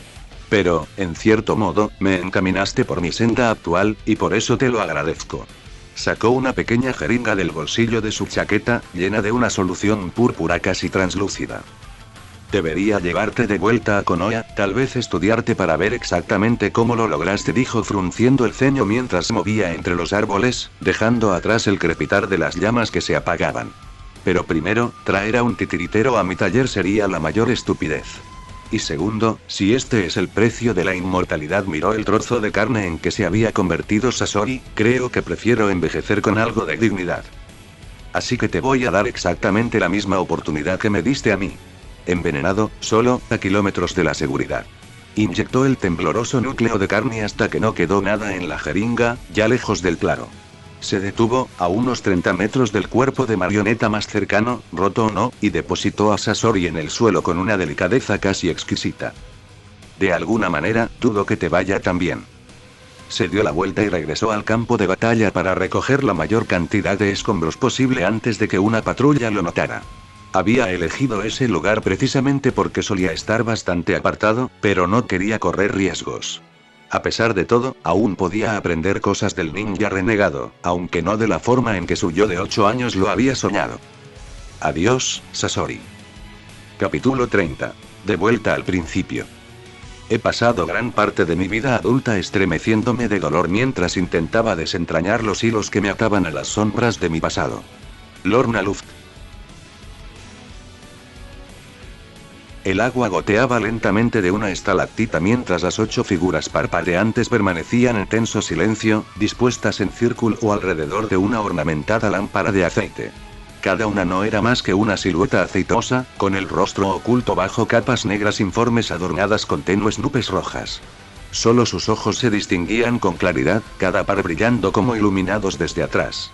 Pero, en cierto modo, me encaminaste por mi senda actual, y por eso te lo agradezco. Sacó una pequeña jeringa del bolsillo de su chaqueta, llena de una solución púrpura casi translúcida. Debería llevarte de vuelta a Konoha, tal vez estudiarte para ver exactamente cómo lo lograste, dijo frunciendo el ceño mientras se movía entre los árboles, dejando atrás el crepitar de las llamas que se apagaban. Pero primero, traer a un titiritero a mi taller sería la mayor estupidez. Y segundo, si este es el precio de la inmortalidad, miró el trozo de carne en que se había convertido Sasori, creo que prefiero envejecer con algo de dignidad. Así que te voy a dar exactamente la misma oportunidad que me diste a mí. Envenenado, solo, a kilómetros de la seguridad. Inyectó el tembloroso núcleo de carne hasta que no quedó nada en la jeringa, ya lejos del claro. Se detuvo, a unos 30 metros del cuerpo de marioneta más cercano, roto o no, y depositó a Sasori en el suelo con una delicadeza casi exquisita. De alguna manera, dudo que te vaya tan bien. Se dio la vuelta y regresó al campo de batalla para recoger la mayor cantidad de escombros posible antes de que una patrulla lo notara. Había elegido ese lugar precisamente porque solía estar bastante apartado, pero no quería correr riesgos. A pesar de todo, aún podía aprender cosas del ninja renegado, aunque no de la forma en que su yo de 8 años lo había soñado. Adiós, Sasori. Capítulo 30. De vuelta al principio. He pasado gran parte de mi vida adulta estremeciéndome de dolor mientras intentaba desentrañar los hilos que me ataban a las sombras de mi pasado. Lorna Luft. El agua goteaba lentamente de una estalactita mientras las 8 figuras parpadeantes permanecían en tenso silencio, dispuestas en círculo alrededor de una ornamentada lámpara de aceite. Cada una no era más que una silueta aceitosa, con el rostro oculto bajo capas negras informes adornadas con tenues nubes rojas. Solo sus ojos se distinguían con claridad, cada par brillando como iluminados desde atrás.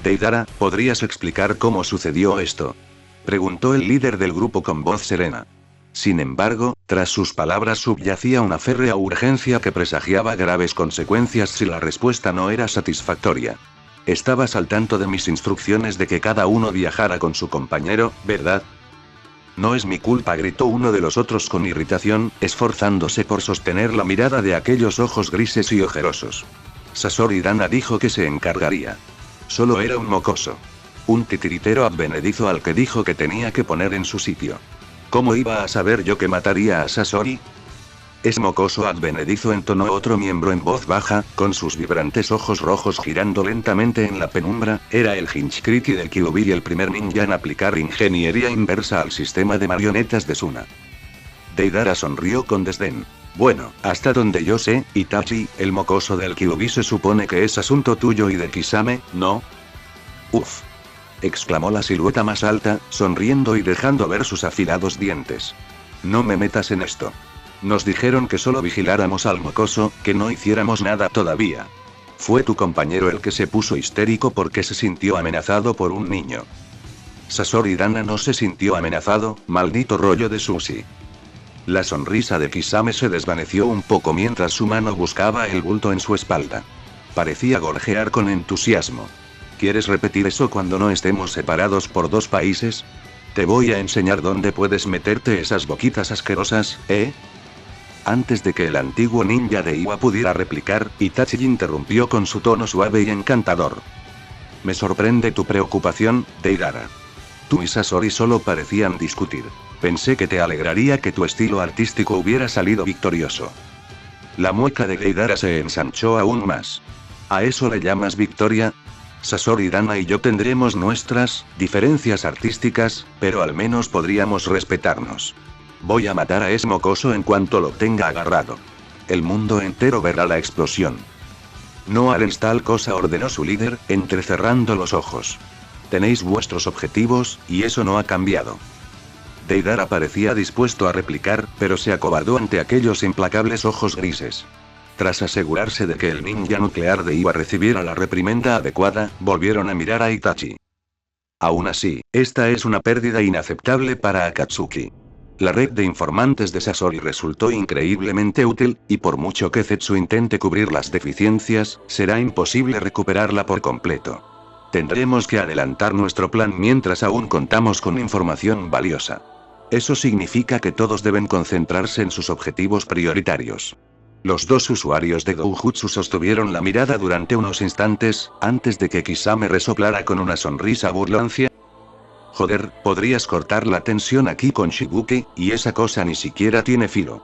Deidara, ¿podrías explicar cómo sucedió esto?, preguntó el líder del grupo con voz serena. Sin embargo, tras sus palabras subyacía una férrea urgencia que presagiaba graves consecuencias si la respuesta no era satisfactoria. Estabas al tanto de mis instrucciones de que cada uno viajara con su compañero, ¿verdad? No es mi culpa, gritó uno de los otros con irritación, esforzándose por sostener la mirada de aquellos ojos grises y ojerosos. Sasori Dana dijo que se encargaría. Solo era un mocoso. Un titiritero advenedizo al que dijo que tenía que poner en su sitio. ¿Cómo iba a saber yo que mataría a Sasori? Es mocoso advenedizo, entonó otro miembro en voz baja, con sus vibrantes ojos rojos girando lentamente en la penumbra. Era el Hinchkriki del Kyuubi y el primer ninja en aplicar ingeniería inversa al sistema de marionetas de Suna. Deidara sonrió con desdén. Bueno, hasta donde yo sé, Itachi, el mocoso del Kyuubi, se supone que es asunto tuyo y de Kisame, ¿no? Uf, exclamó la silueta más alta, sonriendo y dejando ver sus afilados dientes. No me metas en esto. Nos dijeron que solo vigiláramos al mocoso, que no hiciéramos nada todavía. Fue tu compañero el que se puso histérico porque se sintió amenazado por un niño. Sasori Dana no se sintió amenazado, maldito rollo de Sushi. La sonrisa de Kisame se desvaneció un poco mientras su mano buscaba el bulto en su espalda. Parecía gorjear con entusiasmo. ¿Quieres repetir eso cuando no estemos separados por 2 países? Te voy a enseñar dónde puedes meterte esas boquitas asquerosas, ¿eh? Antes de que el antiguo ninja de Iwa pudiera replicar, Itachi interrumpió con su tono suave y encantador. Me sorprende tu preocupación, Deidara. Tú y Sasori solo parecían discutir. Pensé que te alegraría que tu estilo artístico hubiera salido victorioso. La mueca de Deidara se ensanchó aún más. ¿A eso le llamas victoria? Sasori Dana y yo tendremos nuestras diferencias artísticas, pero al menos podríamos respetarnos. Voy a matar a ese mocoso en cuanto lo tenga agarrado. El mundo entero verá la explosión. No haréis tal cosa, ordenó su líder, entrecerrando los ojos. Tenéis vuestros objetivos, y eso no ha cambiado. Deidara parecía dispuesto a replicar, pero se acobardó ante aquellos implacables ojos grises. Tras asegurarse de que el ninja nuclear de Iwa recibiera la reprimenda adecuada, volvieron a mirar a Itachi. Aún así, esta es una pérdida inaceptable para Akatsuki. La red de informantes de Sasori resultó increíblemente útil, y por mucho que Zetsu intente cubrir las deficiencias, será imposible recuperarla por completo. Tendremos que adelantar nuestro plan mientras aún contamos con información valiosa. Eso significa que todos deben concentrarse en sus objetivos prioritarios. Los 2 usuarios de Doujutsu sostuvieron la mirada durante unos instantes, antes de que Kisame resoplara con una sonrisa burlancia. Joder, podrías cortar la tensión aquí con Shibuki, y esa cosa ni siquiera tiene filo.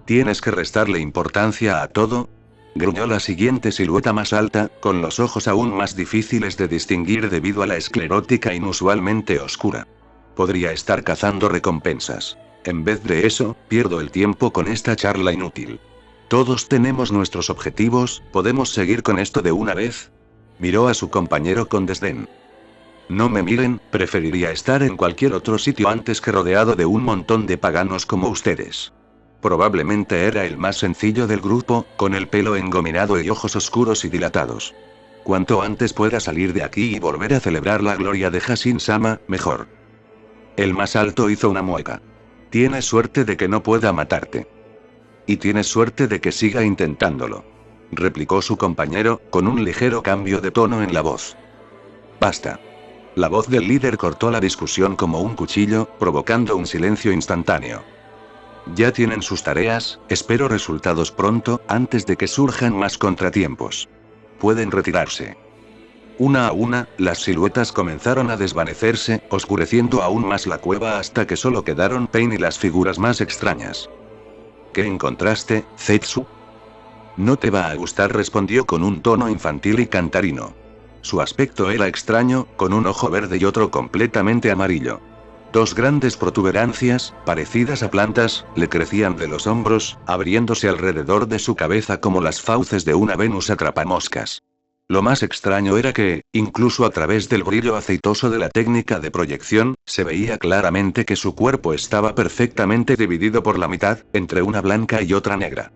¿Tienes que restarle importancia a todo? Gruñó la siguiente silueta más alta, con los ojos aún más difíciles de distinguir debido a la esclerótica inusualmente oscura. Podría estar cazando recompensas. En vez de eso, pierdo el tiempo con esta charla inútil. Todos tenemos nuestros objetivos, ¿podemos seguir con esto de una vez? Miró a su compañero con desdén. No me miren, preferiría estar en cualquier otro sitio antes que rodeado de un montón de paganos como ustedes. Probablemente era el más sencillo del grupo, con el pelo engominado y ojos oscuros y dilatados. Cuanto antes pueda salir de aquí y volver a celebrar la gloria de Hashin-sama, mejor. El más alto hizo una mueca. Tienes suerte de que no pueda matarte. Y tienes suerte de que siga intentándolo. Replicó su compañero, con un ligero cambio de tono en la voz. Basta. La voz del líder cortó la discusión como un cuchillo, provocando un silencio instantáneo. Ya tienen sus tareas, espero resultados pronto, antes de que surjan más contratiempos. Pueden retirarse. Una a una, las siluetas comenzaron a desvanecerse, oscureciendo aún más la cueva hasta que solo quedaron Pain y las figuras más extrañas. ¿Qué encontraste, Zetsu? No te va a gustar, respondió con un tono infantil y cantarino. Su aspecto era extraño, con un ojo verde y otro completamente amarillo. Dos grandes protuberancias, parecidas a plantas, le crecían de los hombros, abriéndose alrededor de su cabeza como las fauces de una Venus atrapamoscas. Lo más extraño era que, incluso a través del brillo aceitoso de la técnica de proyección, se veía claramente que su cuerpo estaba perfectamente dividido por la mitad, entre una blanca y otra negra.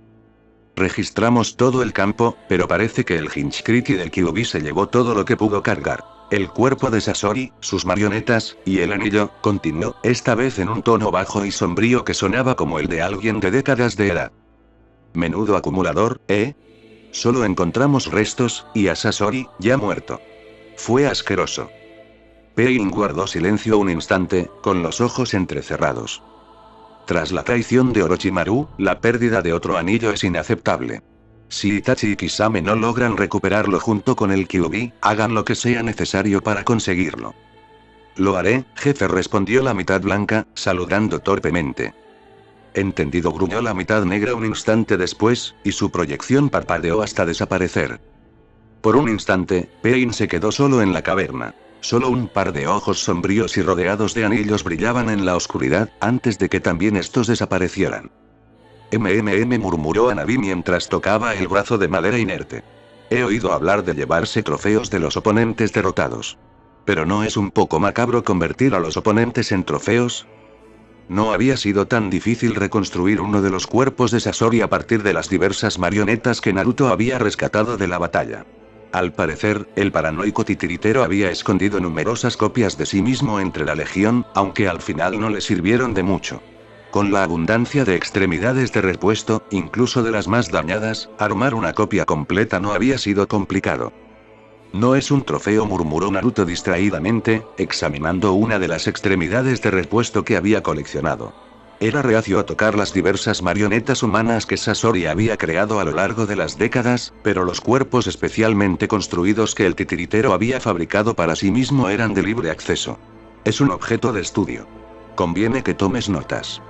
Registramos todo el campo, pero parece que el Hinchkriki del Kyuubi se llevó todo lo que pudo cargar. El cuerpo de Sasori, sus marionetas, y el anillo, continuó, esta vez en un tono bajo y sombrío que sonaba como el de alguien de décadas de edad. Menudo acumulador, ¿eh? Solo encontramos restos, y a Sasori, ya muerto. Fue asqueroso. Pain guardó silencio un instante, con los ojos entrecerrados. Tras la traición de Orochimaru, la pérdida de otro anillo es inaceptable. Si Itachi y Kisame no logran recuperarlo junto con el Kyuubi, hagan lo que sea necesario para conseguirlo. Lo haré, jefe, respondió la mitad blanca, saludando torpemente. Entendido, gruñó la mitad negra un instante después, y su proyección parpadeó hasta desaparecer. Por un instante, Pain se quedó solo en la caverna. Solo un par de ojos sombríos y rodeados de anillos brillaban en la oscuridad, antes de que también estos desaparecieran. Murmuró Hanabi mientras tocaba el brazo de madera inerte. He oído hablar de llevarse trofeos de los oponentes derrotados. ¿Pero no es un poco macabro convertir a los oponentes en trofeos? No había sido tan difícil reconstruir uno de los cuerpos de Sasori a partir de las diversas marionetas que Naruto había rescatado de la batalla. Al parecer, el paranoico titiritero había escondido numerosas copias de sí mismo entre la legión, aunque al final no le sirvieron de mucho. Con la abundancia de extremidades de repuesto, incluso de las más dañadas, armar una copia completa no había sido complicado. No es un trofeo, murmuró Naruto distraídamente, examinando una de las extremidades de repuesto que había coleccionado. Era reacio a tocar las diversas marionetas humanas que Sasori había creado a lo largo de las décadas, pero los cuerpos especialmente construidos que el titiritero había fabricado para sí mismo eran de libre acceso. Es un objeto de estudio. Conviene que tomes notas.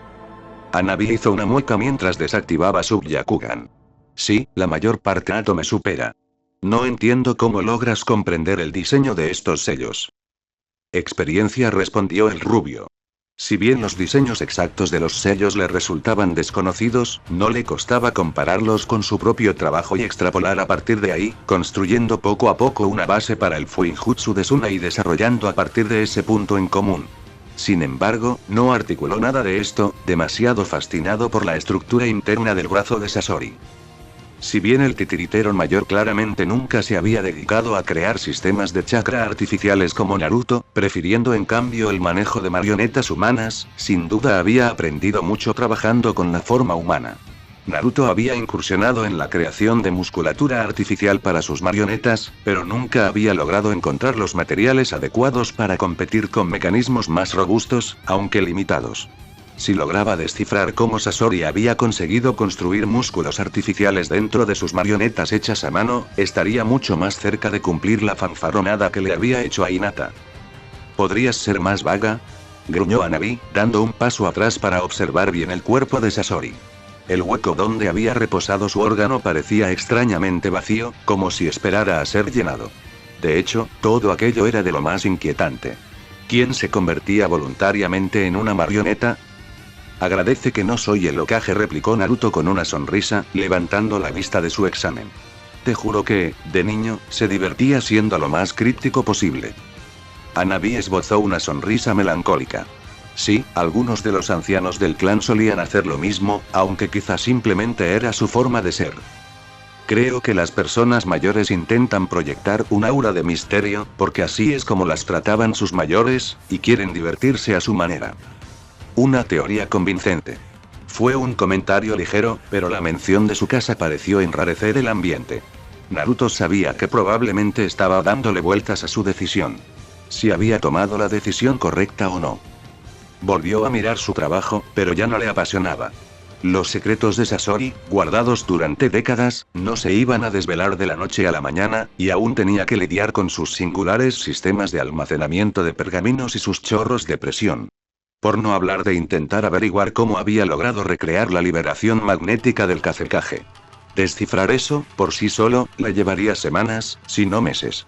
Hanabi hizo una mueca mientras desactivaba su Byakugan. Sí, la mayor parte Nato me supera. No entiendo cómo logras comprender el diseño de estos sellos. Experiencia, respondió el rubio. Si bien los diseños exactos de los sellos le resultaban desconocidos, no le costaba compararlos con su propio trabajo y extrapolar a partir de ahí, construyendo poco a poco una base para el Fuinjutsu de Suna y desarrollando a partir de ese punto en común. Sin embargo, no articuló nada de esto, demasiado fascinado por la estructura interna del brazo de Sasori. Si bien el titiritero mayor claramente nunca se había dedicado a crear sistemas de chakra artificiales como Naruto, prefiriendo en cambio el manejo de marionetas humanas, sin duda había aprendido mucho trabajando con la forma humana. Naruto había incursionado en la creación de musculatura artificial para sus marionetas, pero nunca había logrado encontrar los materiales adecuados para competir con mecanismos más robustos, aunque limitados. Si lograba descifrar cómo Sasori había conseguido construir músculos artificiales dentro de sus marionetas hechas a mano, estaría mucho más cerca de cumplir la fanfarronada que le había hecho a Hinata. ¿Podrías ser más vaga?, gruñó Hanabi, dando un paso atrás para observar bien el cuerpo de Sasori. El hueco donde había reposado su órgano parecía extrañamente vacío, como si esperara a ser llenado. De hecho, todo aquello era de lo más inquietante. ¿Quién se convertía voluntariamente en una marioneta? Agradece que no soy el Hokage, replicó Naruto con una sonrisa, levantando la vista de su examen. Te juro que, de niño, se divertía siendo lo más críptico posible. Hanabi esbozó una sonrisa melancólica. Sí, algunos de los ancianos del clan solían hacer lo mismo, aunque quizá simplemente era su forma de ser. Creo que las personas mayores intentan proyectar un aura de misterio, porque así es como las trataban sus mayores, y quieren divertirse a su manera. Una teoría convincente. Fue un comentario ligero, pero la mención de su casa pareció enrarecer el ambiente. Naruto sabía que probablemente estaba dándole vueltas a su decisión. Si había tomado la decisión correcta o no. Volvió a mirar su trabajo, pero ya no le apasionaba. Los secretos de Sasori, guardados durante décadas, no se iban a desvelar de la noche a la mañana, y aún tenía que lidiar con sus singulares sistemas de almacenamiento de pergaminos y sus chorros de presión. Por no hablar de intentar averiguar cómo había logrado recrear la liberación magnética del Kazekage. Descifrar eso, por sí solo, le llevaría semanas, si no meses.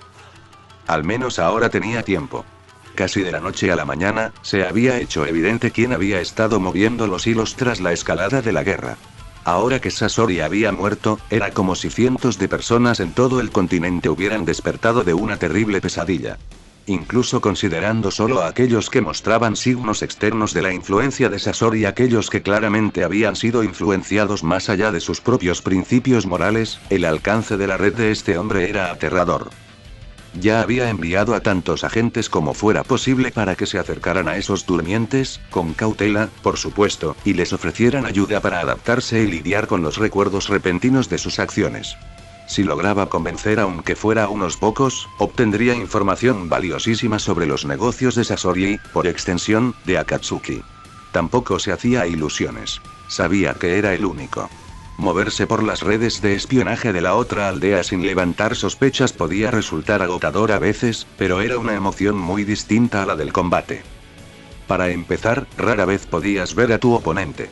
Al menos ahora tenía tiempo. Casi de la noche a la mañana, se había hecho evidente quién había estado moviendo los hilos tras la escalada de la guerra. Ahora que Sasori había muerto, era como si cientos de personas en todo el continente hubieran despertado de una terrible pesadilla. Incluso considerando solo a aquellos que mostraban signos externos de la influencia de Sasori y aquellos que claramente habían sido influenciados más allá de sus propios principios morales, el alcance de la red de este hombre era aterrador. Ya había enviado a tantos agentes como fuera posible para que se acercaran a esos durmientes, con cautela, por supuesto, y les ofrecieran ayuda para adaptarse y lidiar con los recuerdos repentinos de sus acciones. Si lograba convencer aunque fuera a unos pocos, obtendría información valiosísima sobre los negocios de Sasori y, por extensión, de Akatsuki. Tampoco se hacía ilusiones. Sabía que era el único. Moverse por las redes de espionaje de la otra aldea sin levantar sospechas podía resultar agotador a veces, pero era una emoción muy distinta a la del combate. Para empezar, rara vez podías ver a tu oponente.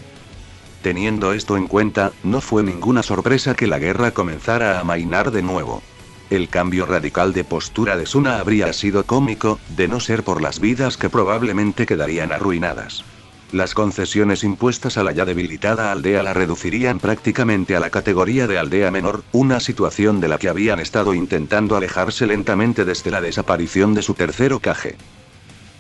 Teniendo esto en cuenta, no fue ninguna sorpresa que la guerra comenzara a amainar de nuevo. El cambio radical de postura de Suna habría sido cómico, de no ser por las vidas que probablemente quedarían arruinadas. Las concesiones impuestas a la ya debilitada aldea la reducirían prácticamente a la categoría de aldea menor, una situación de la que habían estado intentando alejarse lentamente desde la desaparición de su tercer Hokage.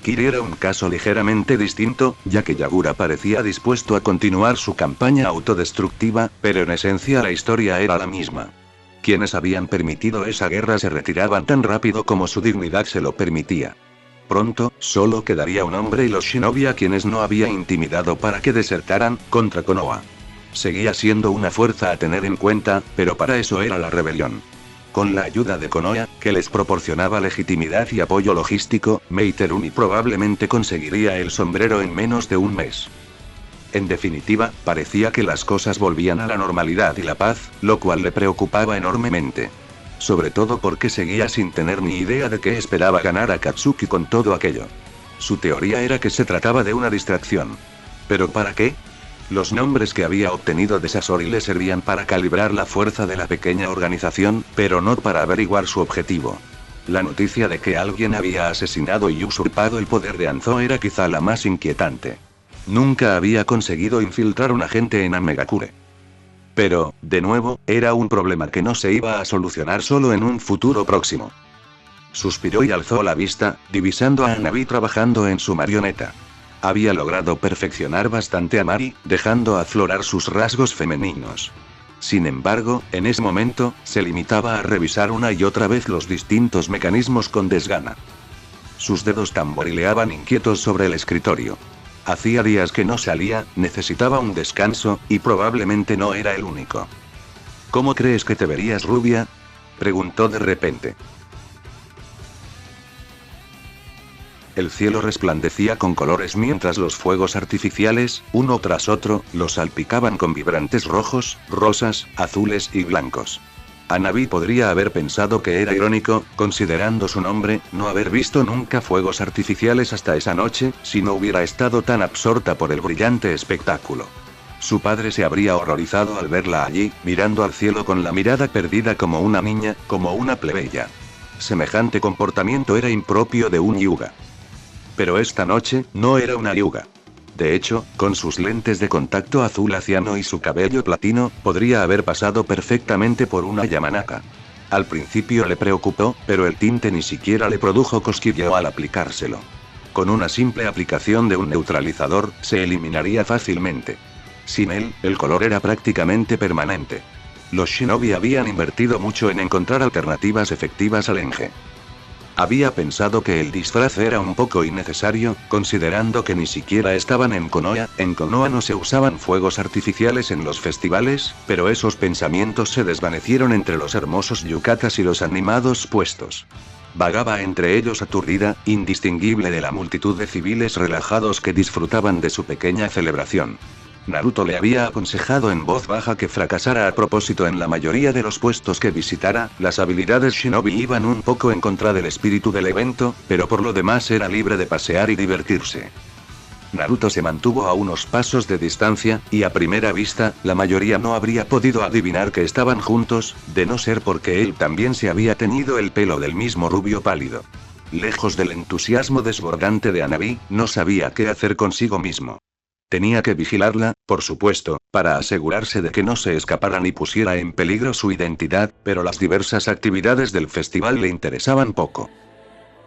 Kiri era un caso ligeramente distinto, ya que Yagura parecía dispuesto a continuar su campaña autodestructiva, pero en esencia la historia era la misma. Quienes habían permitido esa guerra se retiraban tan rápido como su dignidad se lo permitía. Pronto, solo quedaría un hombre y los shinobi a quienes no había intimidado para que desertaran, contra Konoha. Seguía siendo una fuerza a tener en cuenta, pero para eso era la rebelión. Con la ayuda de Konoha, que les proporcionaba legitimidad y apoyo logístico, Meiterumi probablemente conseguiría el sombrero en menos de un mes. En definitiva, parecía que las cosas volvían a la normalidad y la paz, lo cual le preocupaba enormemente. Sobre todo porque seguía sin tener ni idea de qué esperaba ganar Akatsuki con todo aquello. Su teoría era que se trataba de una distracción. ¿Pero para qué? Los nombres que había obtenido de Sasori le servían para calibrar la fuerza de la pequeña organización, pero no para averiguar su objetivo. La noticia de que alguien había asesinado y usurpado el poder de Anzo era quizá la más inquietante. Nunca había conseguido infiltrar un agente en Amegakure. Pero, de nuevo, era un problema que no se iba a solucionar solo en un futuro próximo. Suspiró y alzó la vista, divisando a Hanabi trabajando en su marioneta. Había logrado perfeccionar bastante a Mari, dejando aflorar sus rasgos femeninos. Sin embargo, en ese momento, se limitaba a revisar una y otra vez los distintos mecanismos con desgana. Sus dedos tamborileaban inquietos sobre el escritorio. Hacía días que no salía, necesitaba un descanso, y probablemente no era el único. ¿Cómo crees que te verías, rubia?, preguntó de repente. El cielo resplandecía con colores mientras los fuegos artificiales, uno tras otro, los salpicaban con vibrantes rojos, rosas, azules y blancos. Hanabi podría haber pensado que era irónico, considerando su nombre, no haber visto nunca fuegos artificiales hasta esa noche, si no hubiera estado tan absorta por el brillante espectáculo. Su padre se habría horrorizado al verla allí, mirando al cielo con la mirada perdida como una niña, como una plebeya. Semejante comportamiento era impropio de un yuga. Pero esta noche, no era una yuga. De hecho, con sus lentes de contacto azul aciano y su cabello platino, podría haber pasado perfectamente por una Yamanaka. Al principio le preocupó, pero el tinte ni siquiera le produjo cosquilleo al aplicárselo. Con una simple aplicación de un neutralizador, se eliminaría fácilmente. Sin él, el color era prácticamente permanente. Los shinobi habían invertido mucho en encontrar alternativas efectivas al Enge. Había pensado que el disfraz era un poco innecesario, considerando que ni siquiera estaban en Konoha. En Konoha no se usaban fuegos artificiales en los festivales, pero esos pensamientos se desvanecieron entre los hermosos yukatas y los animados puestos. Vagaba entre ellos aturdida, indistinguible de la multitud de civiles relajados que disfrutaban de su pequeña celebración. Naruto le había aconsejado en voz baja que fracasara a propósito en la mayoría de los puestos que visitara. Las habilidades shinobi iban un poco en contra del espíritu del evento, pero por lo demás era libre de pasear y divertirse. Naruto se mantuvo a unos pasos de distancia, y a primera vista, la mayoría no habría podido adivinar que estaban juntos, de no ser porque él también se había teñido el pelo del mismo rubio pálido. Lejos del entusiasmo desbordante de Hanabi, no sabía qué hacer consigo mismo. Tenía que vigilarla, por supuesto, para asegurarse de que no se escapara ni pusiera en peligro su identidad, pero las diversas actividades del festival le interesaban poco.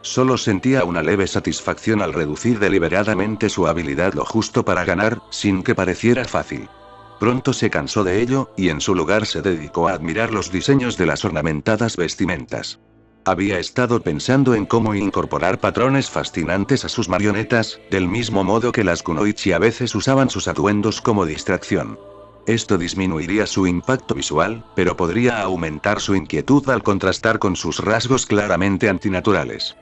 Solo sentía una leve satisfacción al reducir deliberadamente su habilidad lo justo para ganar, sin que pareciera fácil. Pronto se cansó de ello, y en su lugar se dedicó a admirar los diseños de las ornamentadas vestimentas. Había estado pensando en cómo incorporar patrones fascinantes a sus marionetas, del mismo modo que las kunoichi a veces usaban sus atuendos como distracción. Esto disminuiría su impacto visual, pero podría aumentar su inquietud al contrastar con sus rasgos claramente antinaturales.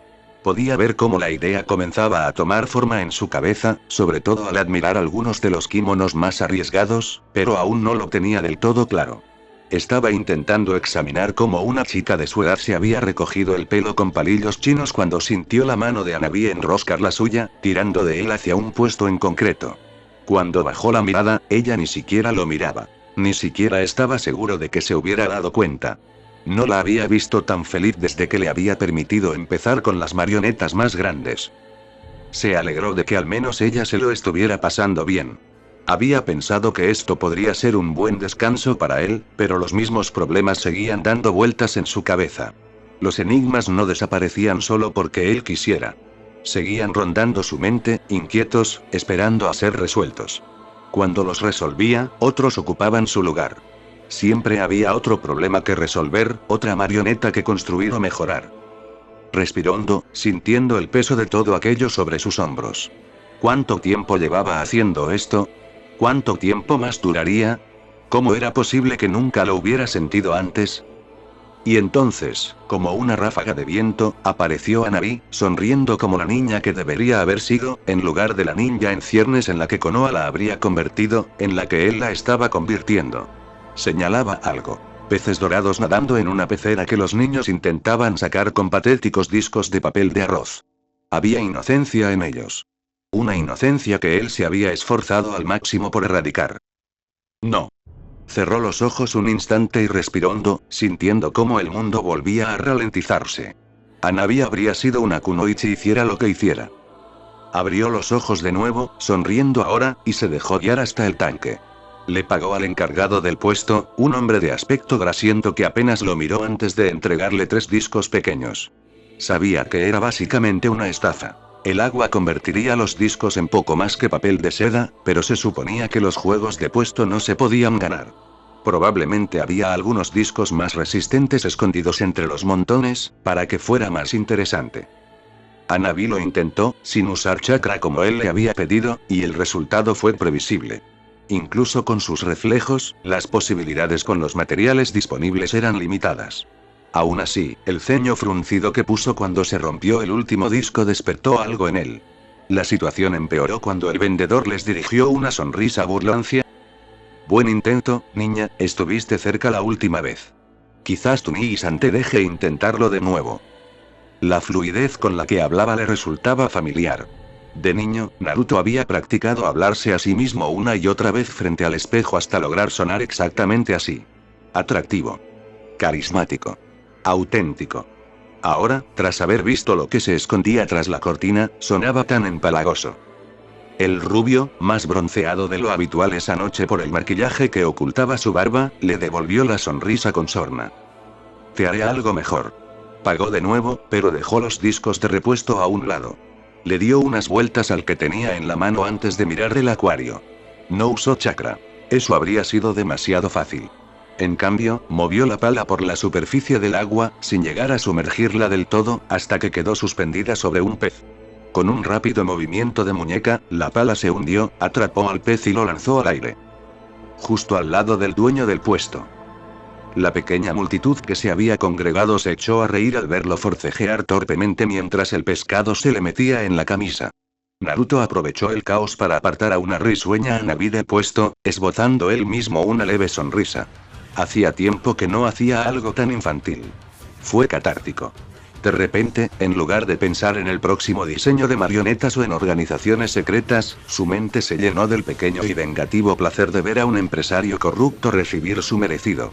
Podía ver cómo la idea comenzaba a tomar forma en su cabeza, sobre todo al admirar algunos de los kimonos más arriesgados, pero aún no lo tenía del todo claro. Estaba intentando examinar cómo una chica de su edad se había recogido el pelo con palillos chinos cuando sintió la mano de Hanabi enroscar la suya, tirando de él hacia un puesto en concreto. Cuando bajó la mirada, ella ni siquiera lo miraba. Ni siquiera estaba seguro de que se hubiera dado cuenta. No la había visto tan feliz desde que le había permitido empezar con las marionetas más grandes. Se alegró de que al menos ella se lo estuviera pasando bien. Había pensado que esto podría ser un buen descanso para él, pero los mismos problemas seguían dando vueltas en su cabeza. Los enigmas no desaparecían solo porque él quisiera. Seguían rondando su mente, inquietos, esperando a ser resueltos. Cuando los resolvía, otros ocupaban su lugar. Siempre había otro problema que resolver, otra marioneta que construir o mejorar. Respiró hondo, sintiendo el peso de todo aquello sobre sus hombros. ¿Cuánto tiempo llevaba haciendo esto? ¿Cuánto tiempo más duraría? ¿Cómo era posible que nunca lo hubiera sentido antes? Y entonces, como una ráfaga de viento, apareció Hanabi, sonriendo como la niña que debería haber sido, en lugar de la ninja en ciernes en la que Konoha la habría convertido, en la que él la estaba convirtiendo. Señalaba algo. Peces dorados nadando en una pecera que los niños intentaban sacar con patéticos discos de papel de arroz. Había inocencia en ellos. Una inocencia que él se había esforzado al máximo por erradicar. No. Cerró los ojos un instante y respiró hondo, sintiendo cómo el mundo volvía a ralentizarse. Hanabi habría sido una kunoichi hiciera lo que hiciera. Abrió los ojos de nuevo, sonriendo ahora, y se dejó guiar hasta el tanque. Le pagó al encargado del puesto, un hombre de aspecto grasiento que apenas lo miró antes de entregarle 3 discos pequeños. Sabía que era básicamente una estafa. El agua convertiría los discos en poco más que papel de seda, pero se suponía que los juegos de puesto no se podían ganar. Probablemente había algunos discos más resistentes escondidos entre los montones, para que fuera más interesante. Hanabi lo intentó, sin usar chakra como él le había pedido, y el resultado fue previsible. Incluso con sus reflejos, las posibilidades con los materiales disponibles eran limitadas. Aún así, el ceño fruncido que puso cuando se rompió el último disco despertó algo en él. La situación empeoró cuando el vendedor les dirigió una sonrisa burlancia. Buen intento, niña, estuviste cerca la última vez. Quizás tu Nii-san te deje intentarlo de nuevo. La fluidez con la que hablaba le resultaba familiar. De niño, Naruto había practicado hablarse a sí mismo una y otra vez frente al espejo hasta lograr sonar exactamente así. Atractivo. Carismático. Auténtico. Ahora, tras haber visto lo que se escondía tras la cortina, sonaba tan empalagoso. El rubio, más bronceado de lo habitual esa noche por el maquillaje que ocultaba su barba, le devolvió la sonrisa con sorna. Te haré algo mejor. Pagó de nuevo, pero dejó los discos de repuesto a un lado. Le dio unas vueltas al que tenía en la mano antes de mirar el acuario. No usó chakra. Eso habría sido demasiado fácil. En cambio, movió la pala por la superficie del agua, sin llegar a sumergirla del todo, hasta que quedó suspendida sobre un pez. Con un rápido movimiento de muñeca, la pala se hundió, atrapó al pez y lo lanzó al aire. Justo al lado del dueño del puesto. La pequeña multitud que se había congregado se echó a reír al verlo forcejear torpemente mientras el pescado se le metía en la camisa. Naruto aprovechó el caos para apartar a una risueña Hanabi del puesto, esbozando él mismo una leve sonrisa. Hacía tiempo que no hacía algo tan infantil. Fue catártico. De repente, en lugar de pensar en el próximo diseño de marionetas o en organizaciones secretas, su mente se llenó del pequeño y vengativo placer de ver a un empresario corrupto recibir su merecido.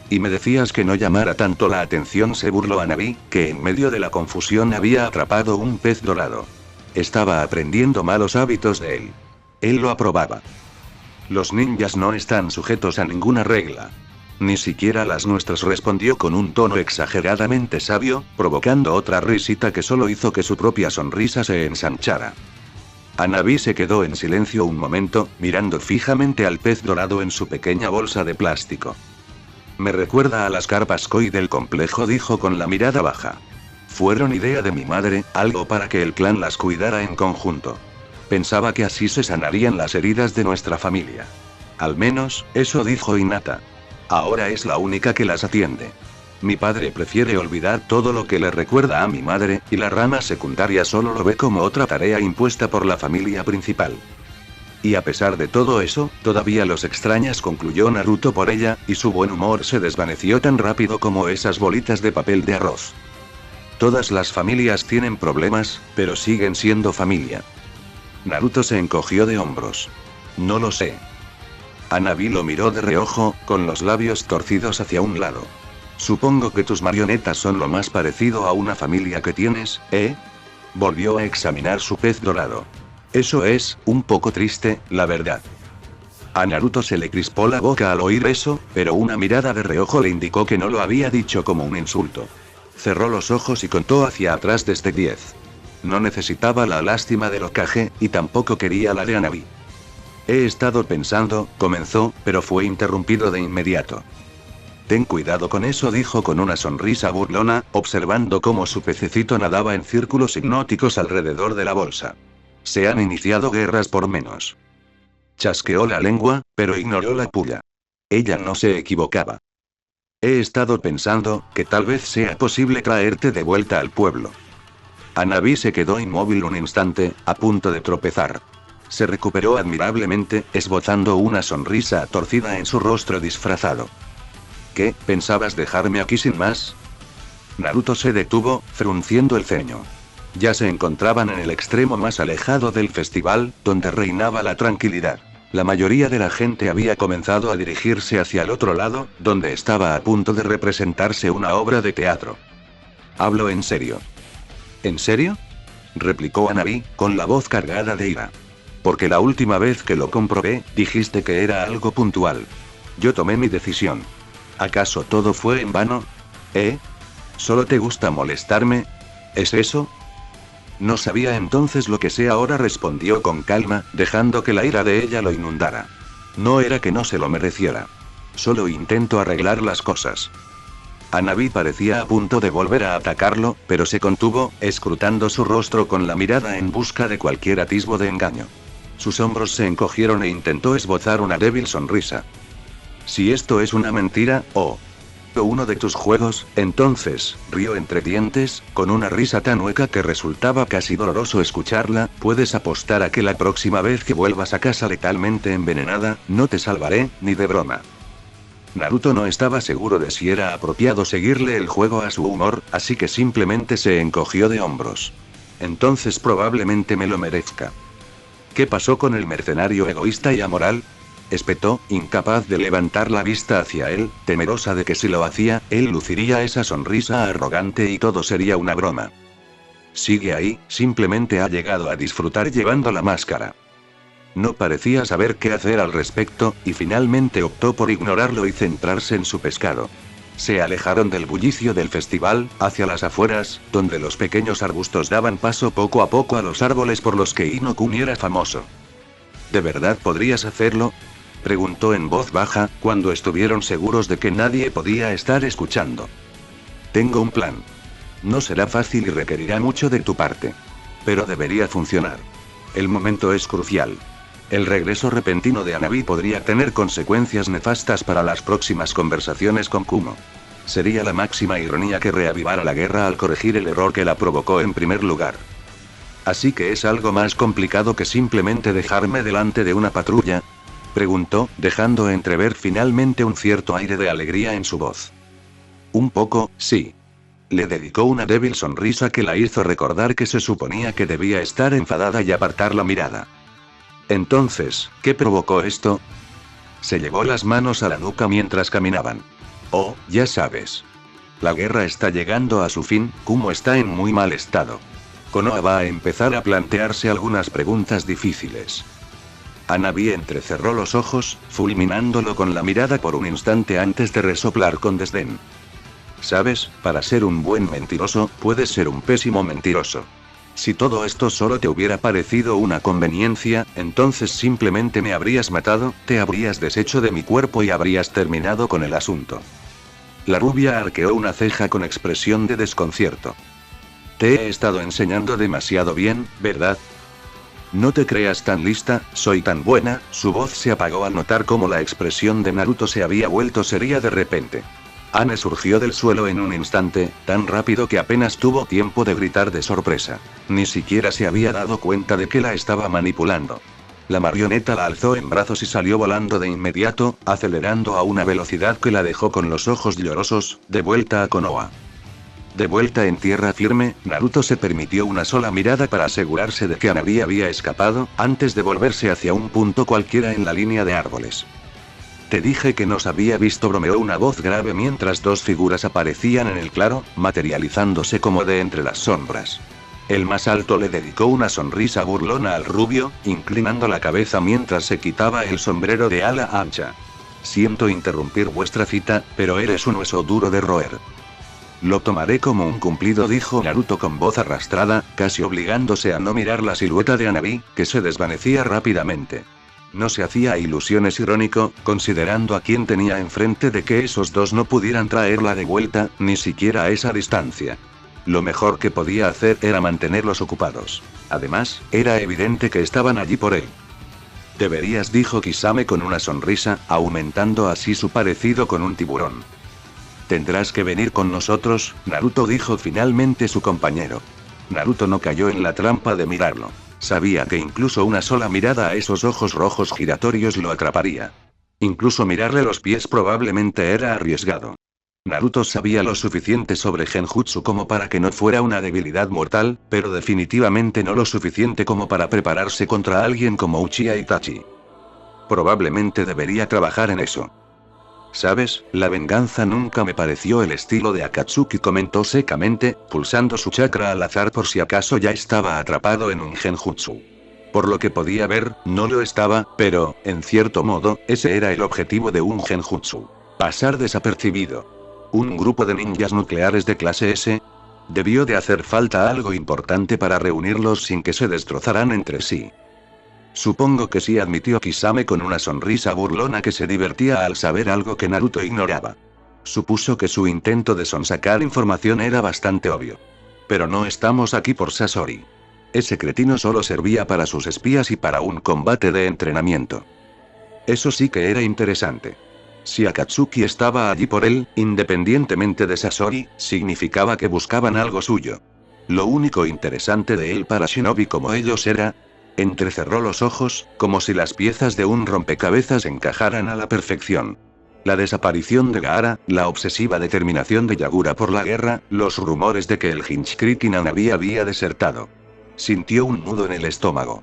Y me decías que no llamara tanto la atención, se burló Hanabi, que en medio de la confusión había atrapado un pez dorado. Estaba aprendiendo malos hábitos de él. Él lo aprobaba. Los ninjas no están sujetos a ninguna regla. Ni siquiera las nuestras, respondió con un tono exageradamente sabio, provocando otra risita que solo hizo que su propia sonrisa se ensanchara. Hanabi se quedó en silencio un momento, mirando fijamente al pez dorado en su pequeña bolsa de plástico. Me recuerda a las carpas koi del complejo, dijo con la mirada baja. Fueron idea de mi madre, algo para que el clan las cuidara en conjunto. Pensaba que así se sanarían las heridas de nuestra familia. Al menos, eso dijo Hinata. Ahora es la única que las atiende. Mi padre prefiere olvidar todo lo que le recuerda a mi madre, y la rama secundaria solo lo ve como otra tarea impuesta por la familia principal. Y a pesar de todo eso, todavía los extrañas, concluyó Naruto por ella, y su buen humor se desvaneció tan rápido como esas bolitas de papel de arroz. Todas las familias tienen problemas, pero siguen siendo familia. Naruto se encogió de hombros. No lo sé. Hanabi lo miró de reojo, con los labios torcidos hacia un lado. Supongo que tus marionetas son lo más parecido a una familia que tienes, ¿eh? Volvió a examinar su pez dorado. Eso es, un poco triste, la verdad. A Naruto se le crispó la boca al oír eso, pero una mirada de reojo le indicó que no lo había dicho como un insulto. Cerró los ojos y contó hacia atrás desde 10. No necesitaba la lástima del Hokage, y tampoco quería la de Hanabi. He estado pensando, comenzó, pero fue interrumpido de inmediato. Ten cuidado con eso, dijo con una sonrisa burlona, observando cómo su pececito nadaba en círculos hipnóticos alrededor de la bolsa. Se han iniciado guerras por menos. Chasqueó la lengua, pero ignoró la puya. Ella no se equivocaba. He estado pensando, que tal vez sea posible traerte de vuelta al pueblo. Hanabi se quedó inmóvil un instante, a punto de tropezar. Se recuperó admirablemente, esbozando una sonrisa torcida en su rostro disfrazado. ¿Qué, pensabas dejarme aquí sin más? Naruto se detuvo, frunciendo el ceño. Ya se encontraban en el extremo más alejado del festival, donde reinaba la tranquilidad. La mayoría de la gente había comenzado a dirigirse hacia el otro lado, donde estaba a punto de representarse una obra de teatro. Hablo en serio. ¿En serio? Replicó Hanabi, con la voz cargada de ira. Porque la última vez que lo comprobé, dijiste que era algo puntual. Yo tomé mi decisión. ¿Acaso todo fue en vano? ¿Eh? ¿Solo te gusta molestarme? ¿Es eso? No sabía entonces lo que sé ahora, respondió con calma, dejando que la ira de ella lo inundara. No era que no se lo mereciera. Solo intento arreglar las cosas. Hanabi parecía a punto de volver a atacarlo, pero se contuvo, escrutando su rostro con la mirada en busca de cualquier atisbo de engaño. Sus hombros se encogieron e intentó esbozar una débil sonrisa. Si esto es una mentira, o uno de tus juegos, entonces, rió entre dientes, con una risa tan hueca que resultaba casi doloroso escucharla, puedes apostar a que la próxima vez que vuelvas a casa letalmente envenenada, no te salvaré, ni de broma. Naruto no estaba seguro de si era apropiado seguirle el juego a su humor, así que simplemente se encogió de hombros. Entonces probablemente me lo merezca. ¿Qué pasó con el mercenario egoísta y amoral? Espetó, incapaz de levantar la vista hacia él, temerosa de que si lo hacía, él luciría esa sonrisa arrogante y todo sería una broma. Sigue ahí, simplemente ha llegado a disfrutar llevando la máscara. No parecía saber qué hacer al respecto, y finalmente optó por ignorarlo y centrarse en su pescado. Se alejaron del bullicio del festival, hacia las afueras, donde los pequeños arbustos daban paso poco a poco a los árboles por los que Ino-kun era famoso. ¿De verdad podrías hacerlo?, preguntó en voz baja, cuando estuvieron seguros de que nadie podía estar escuchando. Tengo un plan. No será fácil y requerirá mucho de tu parte. Pero debería funcionar. El momento es crucial. El regreso repentino de Hanabi podría tener consecuencias nefastas para las próximas conversaciones con Kumo. Sería la máxima ironía que reavivara la guerra al corregir el error que la provocó en primer lugar. ¿Así que es algo más complicado que simplemente dejarme delante de una patrulla?, preguntó, dejando entrever finalmente un cierto aire de alegría en su voz. Un poco, sí. Le dedicó una débil sonrisa que la hizo recordar que se suponía que debía estar enfadada y apartar la mirada. Entonces, ¿qué provocó esto? Se llevó las manos a la nuca mientras caminaban. Oh, ya sabes. La guerra está llegando a su fin, Kumo está en muy mal estado. Konoha va a empezar a plantearse algunas preguntas difíciles. Hanabi entrecerró los ojos, fulminándolo con la mirada por un instante antes de resoplar con desdén. ¿Sabes? Para ser un buen mentiroso, puedes ser un pésimo mentiroso. Si todo esto solo te hubiera parecido una conveniencia, entonces simplemente me habrías matado, te habrías deshecho de mi cuerpo y habrías terminado con el asunto. La rubia arqueó una ceja con expresión de desconcierto. Te he estado enseñando demasiado bien, ¿verdad? No te creas tan lista, soy tan buena. Su voz se apagó al notar cómo la expresión de Naruto se había vuelto seria de repente. Anne surgió del suelo en un instante, tan rápido que apenas tuvo tiempo de gritar de sorpresa. Ni siquiera se había dado cuenta de que la estaba manipulando. La marioneta la alzó en brazos y salió volando de inmediato, acelerando a una velocidad que la dejó con los ojos llorosos, de vuelta a Konoha. De vuelta en tierra firme, Naruto se permitió una sola mirada para asegurarse de que Hanabi había escapado, antes de volverse hacia un punto cualquiera en la línea de árboles. Te dije que nos había visto, bromeó una voz grave mientras dos figuras aparecían en el claro, materializándose como de entre las sombras. El más alto le dedicó una sonrisa burlona al rubio, inclinando la cabeza mientras se quitaba el sombrero de ala ancha. Siento interrumpir vuestra cita, pero eres un hueso duro de roer. Lo tomaré como un cumplido, dijo Naruto con voz arrastrada, casi obligándose a no mirar la silueta de Hanabi, que se desvanecía rápidamente. No se hacía ilusiones, irónico, considerando a quien tenía enfrente, de que esos dos no pudieran traerla de vuelta, ni siquiera a esa distancia. Lo mejor que podía hacer era mantenerlos ocupados. Además, era evidente que estaban allí por él. Deberías, dijo Kisame con una sonrisa, aumentando así su parecido con un tiburón. Tendrás que venir con nosotros, Naruto, dijo finalmente su compañero. Naruto no cayó en la trampa de mirarlo. Sabía que incluso una sola mirada a esos ojos rojos giratorios lo atraparía. Incluso mirarle los pies probablemente era arriesgado. Naruto sabía lo suficiente sobre Genjutsu como para que no fuera una debilidad mortal, pero definitivamente no lo suficiente como para prepararse contra alguien como Uchiha Itachi. Probablemente debería trabajar en eso. ¿Sabes? La venganza nunca me pareció el estilo de Akatsuki, comentó secamente, pulsando su chakra al azar por si acaso ya estaba atrapado en un genjutsu. Por lo que podía ver, no lo estaba, pero, en cierto modo, ese era el objetivo de un genjutsu. Pasar desapercibido. Un grupo de ninjas nucleares de clase S. Debió de hacer falta algo importante para reunirlos sin que se destrozaran entre sí. Supongo que sí, admitió Kisame con una sonrisa burlona que se divertía al saber algo que Naruto ignoraba. Supuso que su intento de sonsacar información era bastante obvio. Pero no estamos aquí por Sasori. Ese cretino solo servía para sus espías y para un combate de entrenamiento. Eso sí que era interesante. Si Akatsuki estaba allí por él, independientemente de Sasori, significaba que buscaban algo suyo. Lo único interesante de él para shinobi como ellos era... Entrecerró los ojos, como si las piezas de un rompecabezas encajaran a la perfección. La desaparición de Gaara, la obsesiva determinación de Yagura por la guerra, los rumores de que el Hinchkriki Nanabi había desertado. Sintió un nudo en el estómago.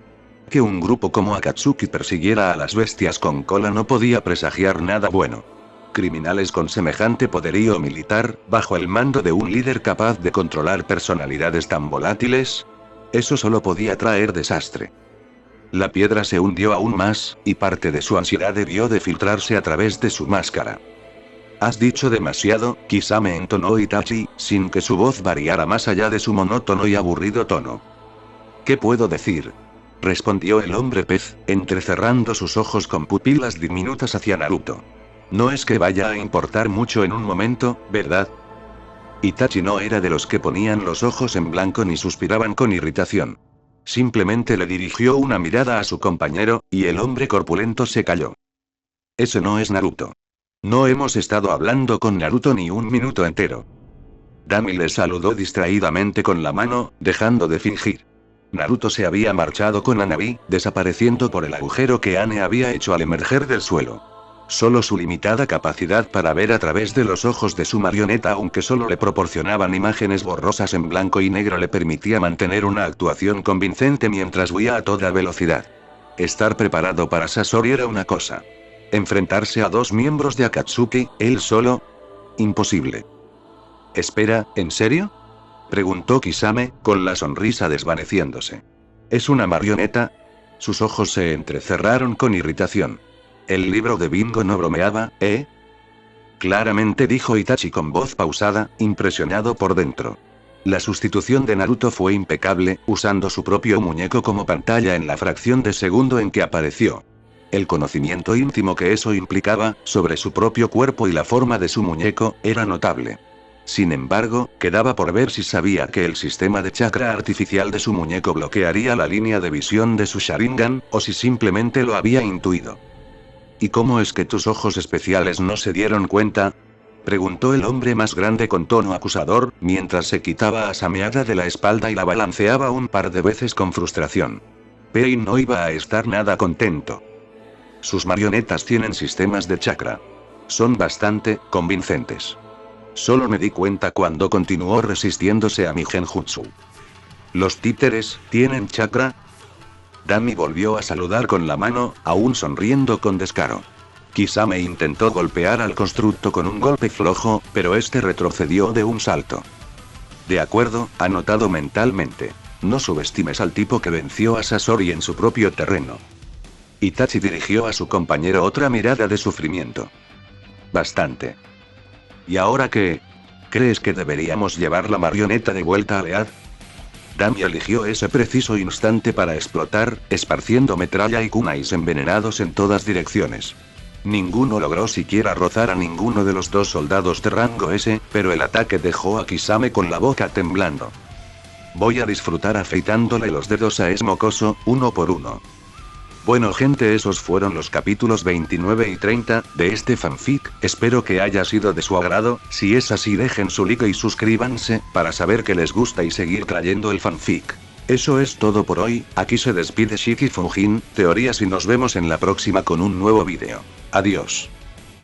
Que un grupo como Akatsuki persiguiera a las bestias con cola no podía presagiar nada bueno. Criminales con semejante poderío militar, bajo el mando de un líder capaz de controlar personalidades tan volátiles. Eso solo podía traer desastre. La piedra se hundió aún más, y parte de su ansiedad debió de filtrarse a través de su máscara. «Has dicho demasiado», Kisame entonó Itachi, sin que su voz variara más allá de su monótono y aburrido tono. «¿Qué puedo decir?», respondió el hombre pez, entrecerrando sus ojos con pupilas diminutas hacia Naruto. «No es que vaya a importar mucho en un momento, ¿verdad?». Itachi no era de los que ponían los ojos en blanco ni suspiraban con irritación. Simplemente le dirigió una mirada a su compañero, y el hombre corpulento se calló. «Eso no es Naruto. No hemos estado hablando con Naruto ni un minuto entero». Dami le saludó distraídamente con la mano, dejando de fingir. Naruto se había marchado con Hanabi, desapareciendo por el agujero que Ane había hecho al emerger del suelo. Solo su limitada capacidad para ver a través de los ojos de su marioneta, aunque solo le proporcionaban imágenes borrosas en blanco y negro, le permitía mantener una actuación convincente mientras huía a toda velocidad. Estar preparado para Sasori era una cosa. Enfrentarse a dos miembros de Akatsuki, él solo. Imposible. «Espera, ¿en serio?», preguntó Kisame, con la sonrisa desvaneciéndose. «¿Es una marioneta?». Sus ojos se entrecerraron con irritación. El libro de bingo no bromeaba, ¿eh? Claramente dijo Itachi con voz pausada, impresionado por dentro. La sustitución de Naruto fue impecable, usando su propio muñeco como pantalla en la fracción de segundo en que apareció. El conocimiento íntimo que eso implicaba, sobre su propio cuerpo y la forma de su muñeco, era notable. Sin embargo, quedaba por ver si sabía que el sistema de chakra artificial de su muñeco bloquearía la línea de visión de su Sharingan, o si simplemente lo había intuido. «¿Y cómo es que tus ojos especiales no se dieron cuenta?», preguntó el hombre más grande con tono acusador, mientras se quitaba a Sameada de la espalda y la balanceaba un par de veces con frustración. Pain no iba a estar nada contento. «Sus marionetas tienen sistemas de chakra. Son bastante convincentes. Solo me di cuenta cuando continuó resistiéndose a mi genjutsu». «¿Los títeres tienen chakra?». Dami volvió a saludar con la mano, aún sonriendo con descaro. Kisame intentó golpear al constructo con un golpe flojo, pero este retrocedió de un salto. «De acuerdo, anotado mentalmente. No subestimes al tipo que venció a Sasori en su propio terreno». Itachi dirigió a su compañero otra mirada de sufrimiento. «Bastante. ¿Y ahora qué? ¿Crees que deberíamos llevar la marioneta de vuelta a Lead?». Dami eligió ese preciso instante para explotar, esparciendo metralla y kunais envenenados en todas direcciones. Ninguno logró siquiera rozar a ninguno de los dos soldados de rango S, pero el ataque dejó a Kisame con la boca temblando. «Voy a disfrutar afeitándole los dedos a ese mocoso, uno por uno». Bueno gente, esos fueron los capítulos 29 y 30, de este fanfic, espero que haya sido de su agrado. Si es así dejen su like y suscríbanse, para saber que les gusta y seguir trayendo el fanfic. Eso es todo por hoy, aquí se despide Shiki Fujin, Teorías y nos vemos en la próxima con un nuevo vídeo. Adiós.